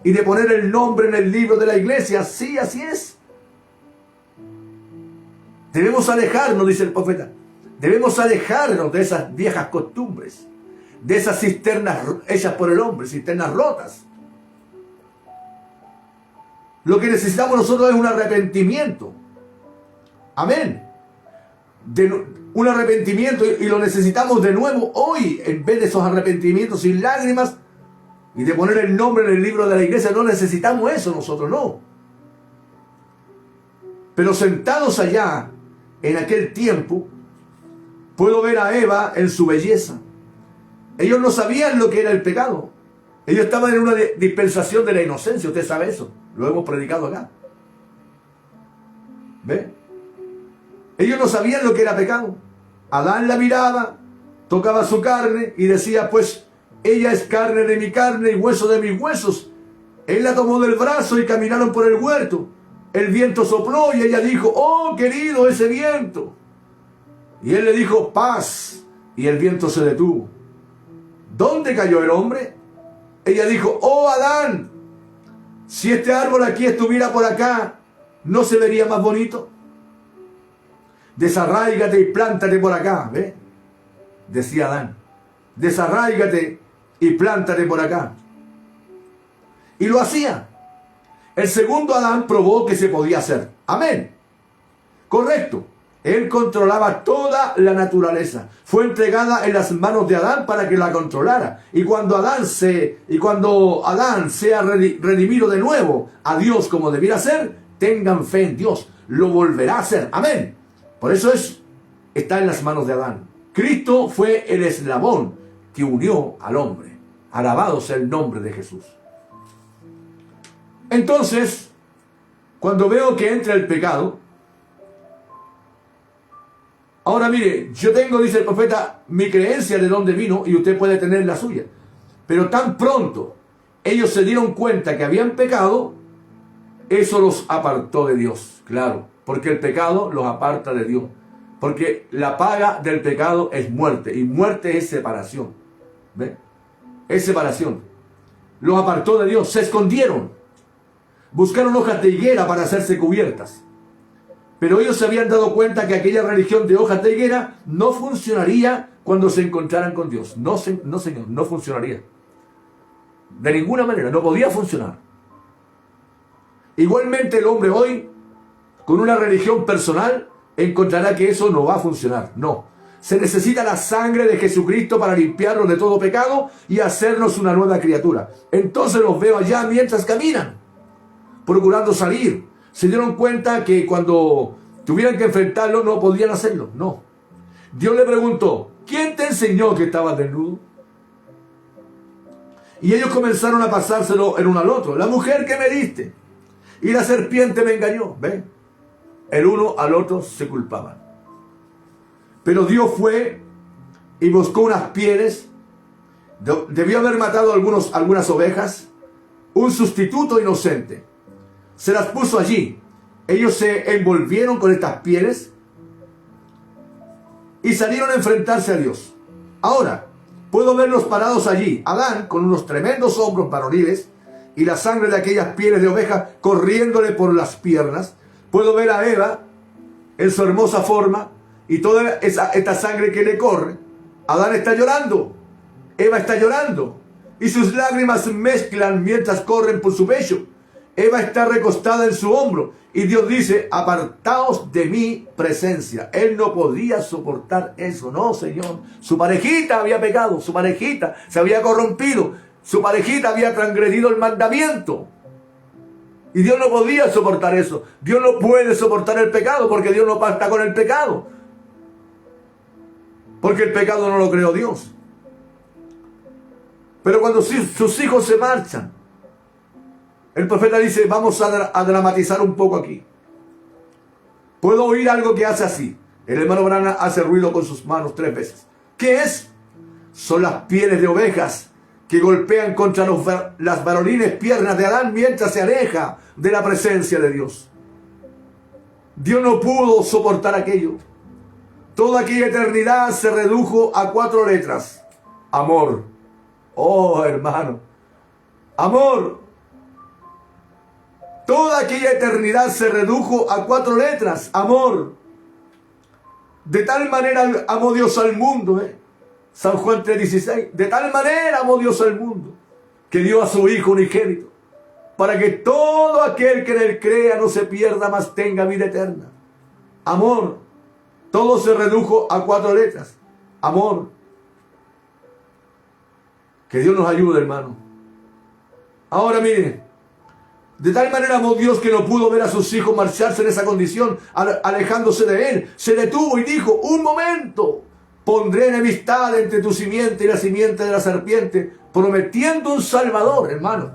y de poner el nombre en el libro de la iglesia. Sí, así es. Debemos alejarnos, dice el profeta. Debemos alejarnos de esas viejas costumbres, de esas cisternas hechas por el hombre, cisternas rotas. Lo que necesitamos nosotros es un arrepentimiento. Amén. Un arrepentimiento, y lo necesitamos de nuevo hoy, en vez de esos arrepentimientos sin lágrimas y de poner el nombre en el libro de la iglesia. No necesitamos eso nosotros, no. Pero sentados allá, en aquel tiempo, puedo ver a Eva en su belleza. Ellos no sabían lo que era el pecado. Ellos estaban en una dispensación de la inocencia. Usted sabe eso. Lo hemos predicado acá. ¿Ve? Ellos no sabían lo que era pecado. Adán la miraba, tocaba su carne y decía, pues ella es carne de mi carne y hueso de mis huesos. Él la tomó del brazo y caminaron por el huerto. El viento sopló y ella dijo, oh querido, ese viento. Y él le dijo, paz. Y el viento se detuvo. ¿Dónde cayó el hombre? Ella dijo, oh Adán, si este árbol aquí estuviera por acá, ¿no se vería más bonito? Desarráigate y plántate por acá, ¿ve? Decía Adán. Desarráigate y plántate por acá. Y lo hacía. El segundo Adán probó que se podía hacer. Amén. Correcto. Él controlaba toda la naturaleza. Fue entregada en las manos de Adán para que la controlara. Y cuando Adán sea redimido de nuevo a Dios como debiera ser, tengan fe en Dios. Lo volverá a hacer. Amén. Por eso está en las manos de Adán. Cristo fue el eslabón que unió al hombre. Alabado sea el nombre de Jesús. Entonces, cuando veo que entra el pecado, ahora mire, yo tengo, dice el profeta, mi creencia de dónde vino, y usted puede tener la suya. Pero tan pronto ellos se dieron cuenta que habían pecado, eso los apartó de Dios, claro, porque el pecado los aparta de Dios. Porque la paga del pecado es muerte, y muerte es separación. ¿Ve? Es separación. Los apartó de Dios, se escondieron. Buscaron hojas de higuera para hacerse cubiertas. Pero ellos se habían dado cuenta que aquella religión de hojas de higuera no funcionaría cuando se encontraran con Dios. No, señor, no funcionaría. De ninguna manera, no podía funcionar. Igualmente el hombre hoy, con una religión personal, encontrará que eso no va a funcionar. No. Se necesita la sangre de Jesucristo para limpiarnos de todo pecado y hacernos una nueva criatura. Entonces los veo allá mientras caminan, procurando salir. Se dieron cuenta que cuando tuvieran que enfrentarlo no podían hacerlo. No. Dios le preguntó, ¿quién te enseñó que estabas desnudo? Y ellos comenzaron a pasárselo el uno al otro. La mujer que me diste y la serpiente me engañó. ¿Ven? El uno al otro se culpaban. Pero Dios fue y buscó unas pieles. Debió haber matado algunas ovejas. Un sustituto inocente. Se las puso allí. Ellos se envolvieron con estas pieles y salieron a enfrentarse a Dios. Ahora, puedo verlos parados allí. Adán con unos tremendos hombros varoniles y la sangre de aquellas pieles de oveja corriéndole por las piernas. Puedo ver a Eva en su hermosa forma y toda esta sangre que le corre. Adán está llorando. Eva está llorando. Y sus lágrimas se mezclan mientras corren por su pecho. Eva está recostada en su hombro. Y Dios dice, apartaos de mi presencia. Él no podía soportar eso. No, Señor. Su parejita había pecado. Su parejita se había corrompido. Su parejita había transgredido el mandamiento. Y Dios no podía soportar eso. Dios no puede soportar el pecado porque Dios no pacta con el pecado. Porque el pecado no lo creó Dios. Pero cuando sus hijos se marchan, el profeta dice, vamos a dramatizar un poco aquí. Puedo oír algo que hace así. El hermano Branham hace ruido con sus manos 3 veces. ¿Qué es? Son las pieles de ovejas que golpean contra las varonines piernas de Adán mientras se aleja de la presencia de Dios. Dios no pudo soportar aquello. Toda aquella eternidad se redujo a 4 letras. Amor. Oh, hermano. Amor. Toda aquella eternidad se redujo a 4 letras. Amor. De tal manera amó Dios al mundo, San Juan 3:16. De tal manera amó Dios al mundo, que dio a su Hijo unigénito, para que todo aquel que en él crea no se pierda, mas tenga vida eterna. Amor. Todo se redujo a 4 letras. Amor. Que Dios nos ayude, hermano. Ahora mire. De tal manera amó Dios que no pudo ver a sus hijos marcharse en esa condición, alejándose de él. Se detuvo y dijo: un momento, pondré enemistad entre tu simiente y la simiente de la serpiente, prometiendo un Salvador, hermano.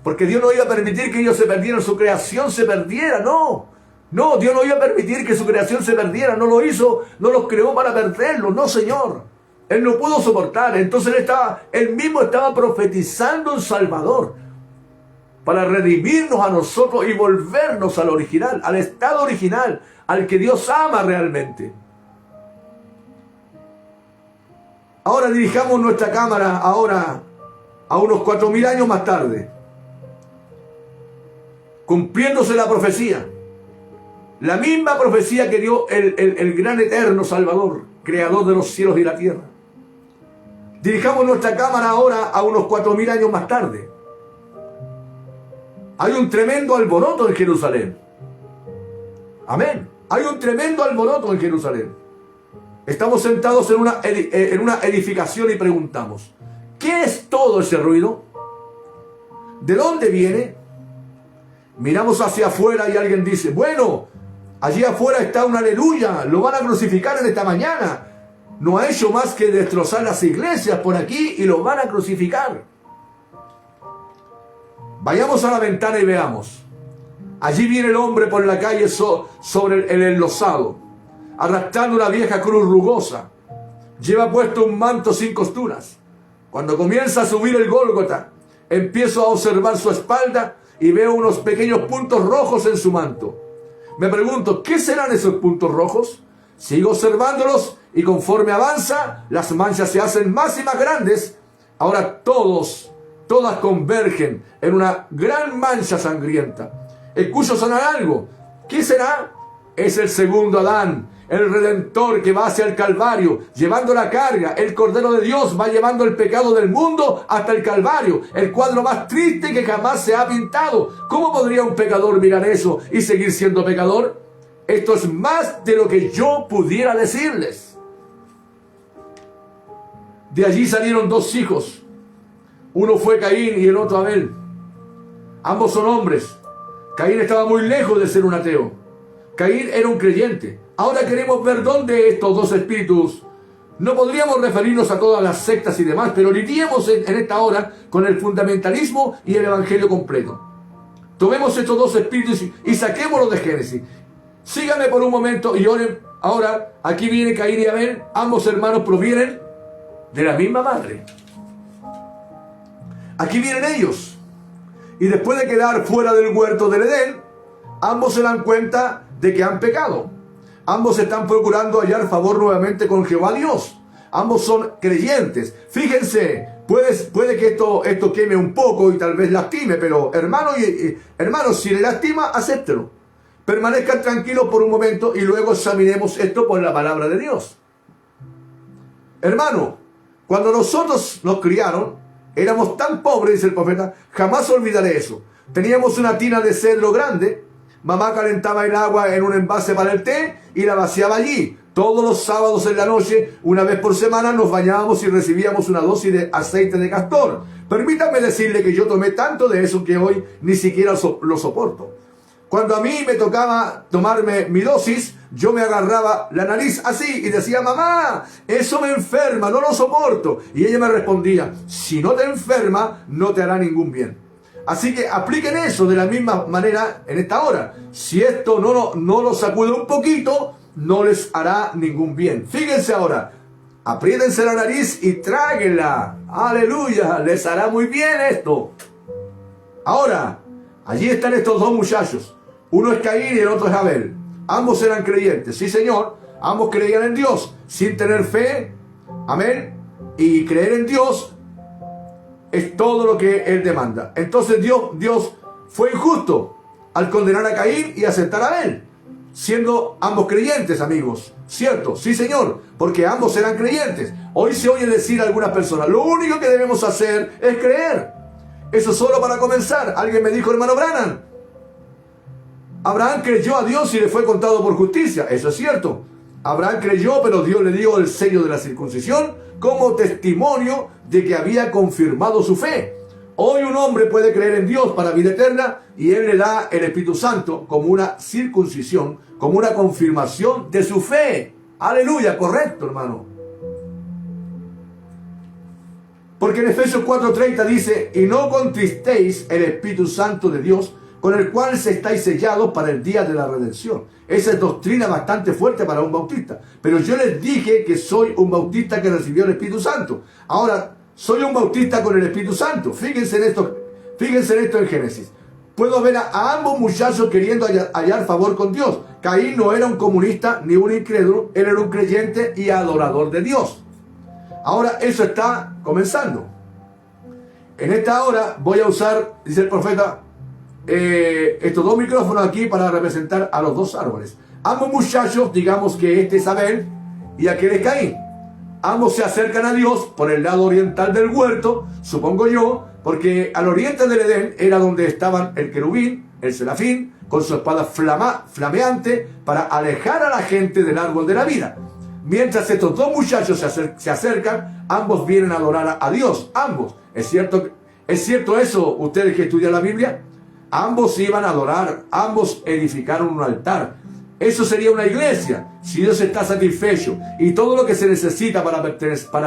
Porque Dios no iba a permitir que ellos se perdieran, su creación se perdiera, no. No, Dios no iba a permitir que su creación se perdiera, no lo hizo, no los creó para perderlos, no, Señor. Él no pudo soportar, entonces él mismo estaba profetizando un Salvador, para redimirnos a nosotros y volvernos al original, al estado original, al que Dios ama realmente. Ahora dirijamos nuestra cámara ahora a unos 4000 años más tarde, cumpliéndose la profecía, la misma profecía que dio el gran eterno Salvador, creador de los cielos y la tierra. Dirijamos nuestra cámara ahora a unos 4000 años más tarde. Hay un tremendo alboroto en Jerusalén. Amén. Hay un tremendo alboroto en Jerusalén. Estamos sentados en una edificación y preguntamos: ¿qué es todo ese ruido? ¿De dónde viene? Miramos hacia afuera y alguien dice: bueno, allí afuera está un aleluya, lo van a crucificar en esta mañana. No ha hecho más que destrozar las iglesias por aquí y lo van a crucificar. Vayamos a la ventana y veamos. Allí viene el hombre por la calle sobre el enlosado, arrastrando una vieja cruz rugosa. Lleva puesto un manto sin costuras. Cuando comienza a subir el Gólgota, empiezo a observar su espalda y veo unos pequeños puntos rojos en su manto. Me pregunto: ¿qué serán esos puntos rojos? Sigo observándolos y conforme avanza, las manchas se hacen más y más grandes. Ahora todas convergen en una gran mancha sangrienta. Escucho sonar algo. ¿Qué será? Es el segundo Adán, el Redentor que va hacia el Calvario, llevando la carga. El Cordero de Dios va llevando el pecado del mundo hasta el Calvario, el cuadro más triste que jamás se ha pintado. ¿Cómo podría un pecador mirar eso y seguir siendo pecador? Esto es más de lo que yo pudiera decirles. De allí salieron 2 hijos. Uno fue Caín y el otro Abel. Ambos son hombres. Caín estaba muy lejos de ser un ateo. Caín era un creyente. Ahora queremos ver dónde estos 2 espíritus. No podríamos referirnos a todas las sectas y demás, pero lidiemos en esta hora con el fundamentalismo y el evangelio completo. Tomemos estos 2 espíritus y saquémoslos de Génesis. Síganme por un momento y oren. Ahora, aquí viene Caín y Abel. Ambos hermanos provienen de la misma madre. Aquí vienen ellos. Y después de quedar fuera del huerto del Edén, ambos se dan cuenta de que han pecado. Ambos están procurando hallar favor nuevamente con Jehová Dios. Ambos son creyentes. Fíjense, puede que esto queme un poco y tal vez lastime, pero hermanos, si le lastima, acéptelo. Permanezcan tranquilos por un momento y luego examinemos esto por la palabra de Dios. Hermano, cuando nosotros nos criaron, éramos tan pobres, dice el profeta, jamás olvidaré eso. Teníamos una tina de cedro grande. Mamá calentaba el agua en un envase para el té y la vaciaba allí. Todos los sábados en la noche, una vez por semana, nos bañábamos y recibíamos una dosis de aceite de castor. Permítanme decirle que yo tomé tanto de eso que hoy ni siquiera lo soporto. Cuando a mí me tocaba tomarme mi dosis, yo me agarraba la nariz así y decía: mamá, eso me enferma, no lo soporto. Y ella me respondía: si no te enferma, no te hará ningún bien. Así que apliquen eso de la misma manera en esta hora. Si esto no lo sacude un poquito, no les hará ningún bien. Fíjense ahora, apriétense la nariz y tráguenla. Aleluya, les hará muy bien esto. Ahora, allí están estos dos muchachos. Uno es Caín y el otro es Abel. Ambos eran creyentes, sí señor. Ambos creían en Dios sin tener fe. Amén. Y creer en Dios es todo lo que Él demanda. Entonces Dios fue injusto al condenar a Caín y aceptar a Abel, siendo ambos creyentes, amigos. ¿Cierto? Sí, señor, porque ambos eran creyentes. Hoy se oye decir a algunas personas, lo único que debemos hacer es creer. Eso solo para comenzar. Alguien me dijo, hermano Branham, Abraham creyó a Dios y le fue contado por justicia. Eso es cierto. Abraham creyó, pero Dios le dio el sello de la circuncisión como testimonio de que había confirmado su fe. Hoy un hombre puede creer en Dios para vida eterna y Él le da el Espíritu Santo como una circuncisión, como una confirmación de su fe. Aleluya, correcto, hermano. Porque en Efesios 4:30 dice, y no contristéis el Espíritu Santo de Dios, con el cual se estáis sellados para el día de la redención. Esa es doctrina bastante fuerte para un bautista. Pero yo les dije que soy un bautista que recibió el Espíritu Santo. Ahora, soy un bautista con el Espíritu Santo. Fíjense en esto en Génesis. Puedo ver a ambos muchachos queriendo hallar favor con Dios. Caín no era un comunista ni un incrédulo. Él era un creyente y adorador de Dios. Ahora, eso está comenzando. En esta hora voy a usar, dice el profeta, estos dos micrófonos aquí para representar a los dos árboles. Ambos muchachos, digamos que este es Abel y aquel es Caín. Ambos se acercan a Dios por el lado oriental del huerto, supongo yo, porque al oriente del Edén era donde estaban el querubín, el serafín, con su espada flameante para alejar a la gente del árbol de la vida. Mientras estos dos muchachos se acercan, ambos vienen a adorar a Dios. Ambos. ¿Es cierto eso, ustedes que estudian la Biblia? Ambos iban a adorar, ambos edificaron un altar. Eso sería una iglesia, si Dios está satisfecho y todo lo que se necesita para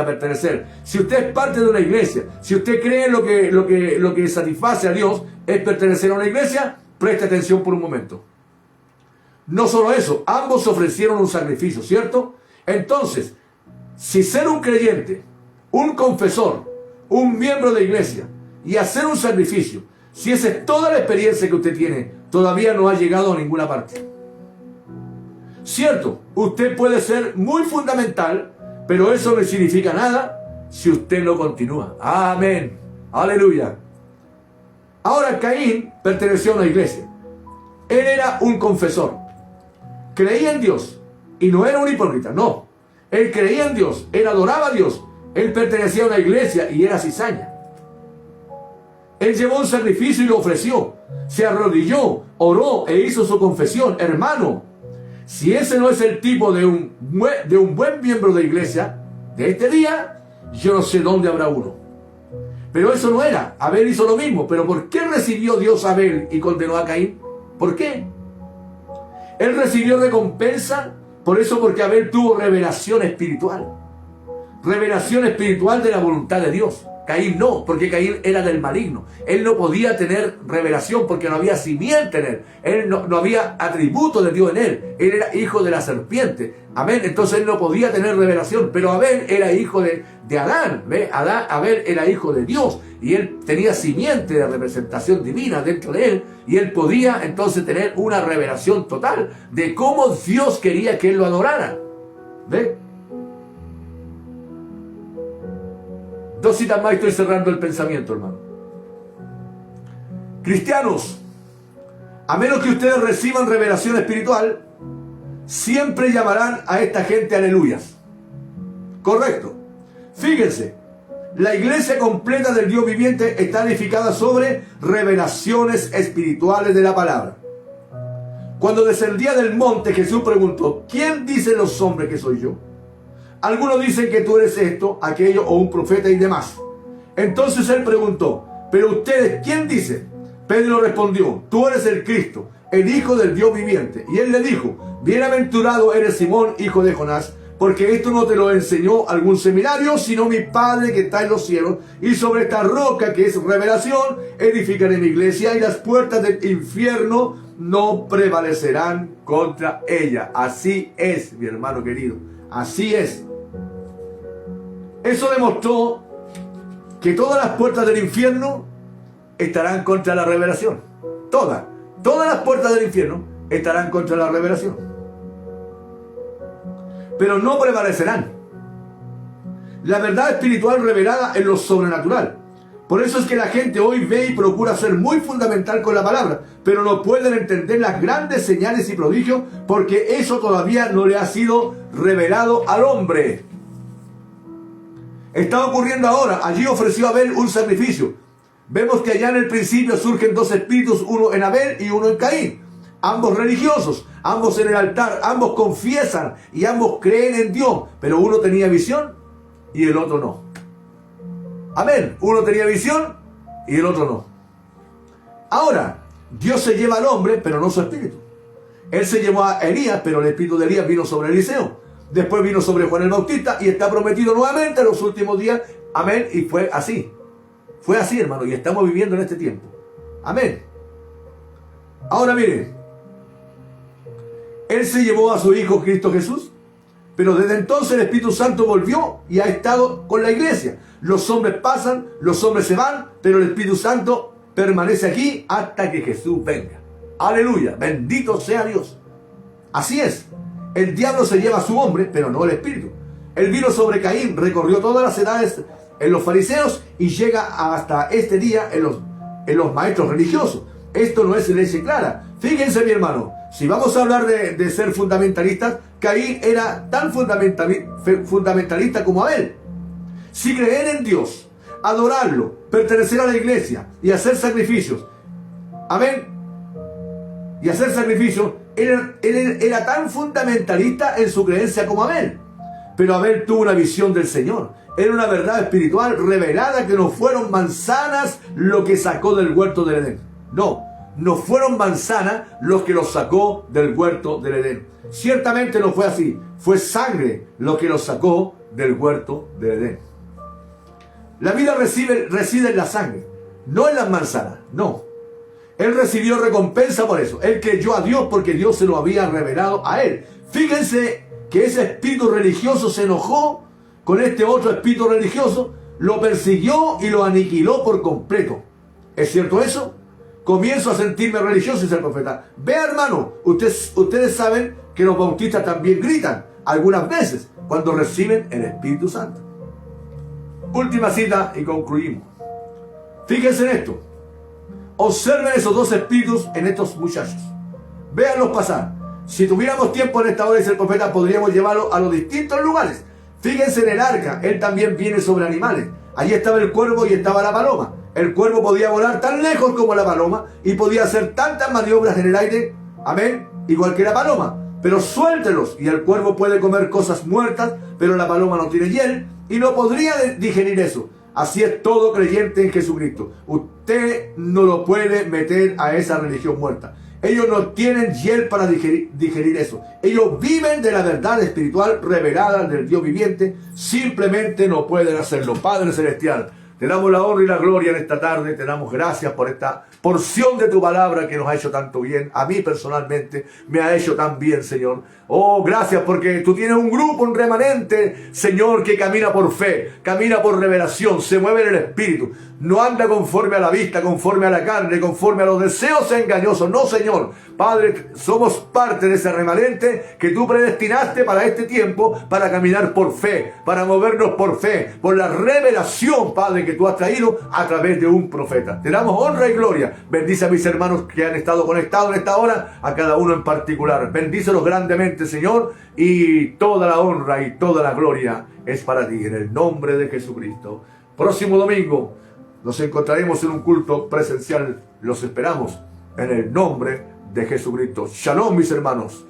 pertenecer. Si usted es parte de una iglesia, si usted cree en lo que satisface a Dios es pertenecer a una iglesia, preste atención por un momento. No solo eso, ambos ofrecieron un sacrificio, ¿cierto? Entonces, si ser un creyente, un confesor, un miembro de iglesia y hacer un sacrificio, si esa es toda la experiencia que usted tiene, todavía no ha llegado a ninguna parte. Cierto, usted puede ser muy fundamental, pero eso no significa nada si usted no continúa. Amén. Aleluya. Ahora Caín perteneció a una iglesia. Él era un confesor. Creía en Dios. Y no era un hipócrita, no. Él creía en Dios. Él adoraba a Dios. Él pertenecía a una iglesia y era cizaña. Él llevó un sacrificio y lo ofreció. Se arrodilló, oró e hizo su confesión. Hermano, si ese no es el tipo de un buen miembro de iglesia de este día, yo no sé dónde habrá uno. Pero eso no era. Abel hizo lo mismo. ¿Pero por qué recibió Dios a Abel y condenó a Caín? ¿Por qué? Él recibió recompensa por eso, porque Abel tuvo revelación espiritual. Revelación espiritual de la voluntad de Dios. Caín no, porque Caín era del maligno. Él no podía tener revelación porque no había simiente en él. Él no había atributo de Dios en él. Él era hijo de la serpiente. Amén. Entonces él no podía tener revelación. Pero Abel era hijo de Adán. ¿Ve? Abel era hijo de Dios. Y él tenía simiente de representación divina dentro de él. Y él podía entonces tener una revelación total de cómo Dios quería que él lo adorara. ¿Ve? Dos citas más y estoy cerrando el pensamiento, hermano. Cristianos, a menos que ustedes reciban revelación espiritual, siempre llamarán a esta gente aleluyas. Correcto. Fíjense, la iglesia completa del Dios viviente está edificada sobre revelaciones espirituales de la palabra. Cuando descendía del monte, Jesús preguntó, ¿quién dicen los hombres que soy yo? Algunos dicen que tú eres esto, aquello o un profeta y demás. Entonces él preguntó, ¿pero ustedes quién dicen? Pedro respondió, tú eres el Cristo, el Hijo del Dios viviente. Y él le dijo, bienaventurado eres Simón, hijo de Jonás, porque esto no te lo enseñó algún seminario, sino mi Padre que está en los cielos. Y sobre esta roca que es revelación, edificaré mi iglesia, y las puertas del infierno no prevalecerán contra ella. Así es, mi hermano querido, así es. Eso demostró que todas las puertas del infierno estarán contra la revelación. Todas las puertas del infierno estarán contra la revelación. Pero no prevalecerán. La verdad espiritual revelada en lo sobrenatural. Por eso es que la gente hoy ve y procura ser muy fundamental con la palabra, pero no pueden entender las grandes señales y prodigios porque eso todavía no le ha sido revelado al hombre. Está ocurriendo ahora. Allí ofreció Abel un sacrificio. Vemos que allá en el principio surgen dos espíritus, uno en Abel y uno en Caín. Ambos religiosos, ambos en el altar, ambos confiesan y ambos creen en Dios, pero uno tenía visión y el otro no. Amén. Uno tenía visión y el otro no. Ahora, Dios se lleva al hombre, pero no su espíritu. Él se llevó a Elías, pero el espíritu de Elías vino sobre Eliseo. Después vino sobre Juan el Bautista y está prometido nuevamente en los últimos días. Amén. Y fue así. Fue así, hermano, y estamos viviendo en este tiempo. Amén. Ahora miren. Él se llevó a su Hijo Cristo Jesús, pero desde entonces el Espíritu Santo volvió y ha estado con la iglesia. Los hombres pasan, los hombres se van, pero el Espíritu Santo permanece aquí hasta que Jesús venga. Aleluya, bendito sea Dios. Así es, el diablo se lleva a su hombre, pero no el Espíritu. Él vino sobre Caín, recorrió todas las edades en los fariseos y llega hasta este día en los maestros religiosos. Esto no es leche clara. Fíjense, mi hermano, si vamos a hablar de ser fundamentalistas, Caín era tan fundamentalista como Abel. Si creer en Dios, adorarlo, pertenecer a la iglesia y hacer sacrificios, amén, y hacer sacrificios, él era tan fundamentalista en su creencia como Abel. Pero Abel tuvo una visión del Señor. Era una verdad espiritual revelada que no fueron manzanas lo que sacó del huerto del Edén. No fueron manzanas los que los sacó del huerto del Edén. Ciertamente no fue así. Fue sangre lo que los sacó del huerto del Edén. La vida reside en la sangre, no en las manzanas, no. Él recibió recompensa por eso. Él creyó a Dios porque Dios se lo había revelado a él. Fíjense que ese espíritu religioso se enojó con este otro espíritu religioso, lo persiguió y lo aniquiló por completo. ¿Es cierto eso? Comienzo a sentirme religioso, dice el profeta. Vea, hermano, ustedes saben que los bautistas también gritan algunas veces cuando reciben el Espíritu Santo. Última cita y concluimos. Fíjense en esto. Observen esos dos espíritus en estos muchachos. Véanlos pasar. Si tuviéramos tiempo en esta hora, dice el profeta, podríamos llevarlo a los distintos lugares. Fíjense en el arca. Él también viene sobre animales. Allí estaba el cuervo y estaba la paloma. El cuervo podía volar tan lejos como la paloma y podía hacer tantas maniobras en el aire, amén, igual que la paloma. Pero suéltelos y el cuervo puede comer cosas muertas, pero la paloma no tiene hiel y no podría digerir eso. Así es todo creyente en Jesucristo. Usted no lo puede meter a esa religión muerta. Ellos no tienen hiel para digerir eso. Ellos viven de la verdad espiritual revelada del Dios viviente. Simplemente no pueden hacerlo. Padre Celestial, te damos la honra y la gloria en esta tarde. Te damos gracias por esta porción de tu palabra que nos ha hecho tanto bien. A mí personalmente me ha hecho tan bien, Señor. Oh, gracias porque tú tienes un grupo, un remanente, Señor, que camina por fe, camina por revelación, se mueve en el Espíritu. No anda conforme a la vista, conforme a la carne, conforme a los deseos engañosos. No, Señor. Padre, somos parte de ese remanente que tú predestinaste para este tiempo, para caminar por fe, para movernos por fe, por la revelación, Padre, que tú has traído a través de un profeta. Te damos honra y gloria. Bendice a mis hermanos que han estado conectados en esta hora, a cada uno en particular. Bendícelos grandemente, Señor, y toda la honra y toda la gloria es para ti, en el nombre de Jesucristo. Próximo domingo nos encontraremos en un culto presencial. Los esperamos en el nombre de Jesucristo. Shalom, mis hermanos.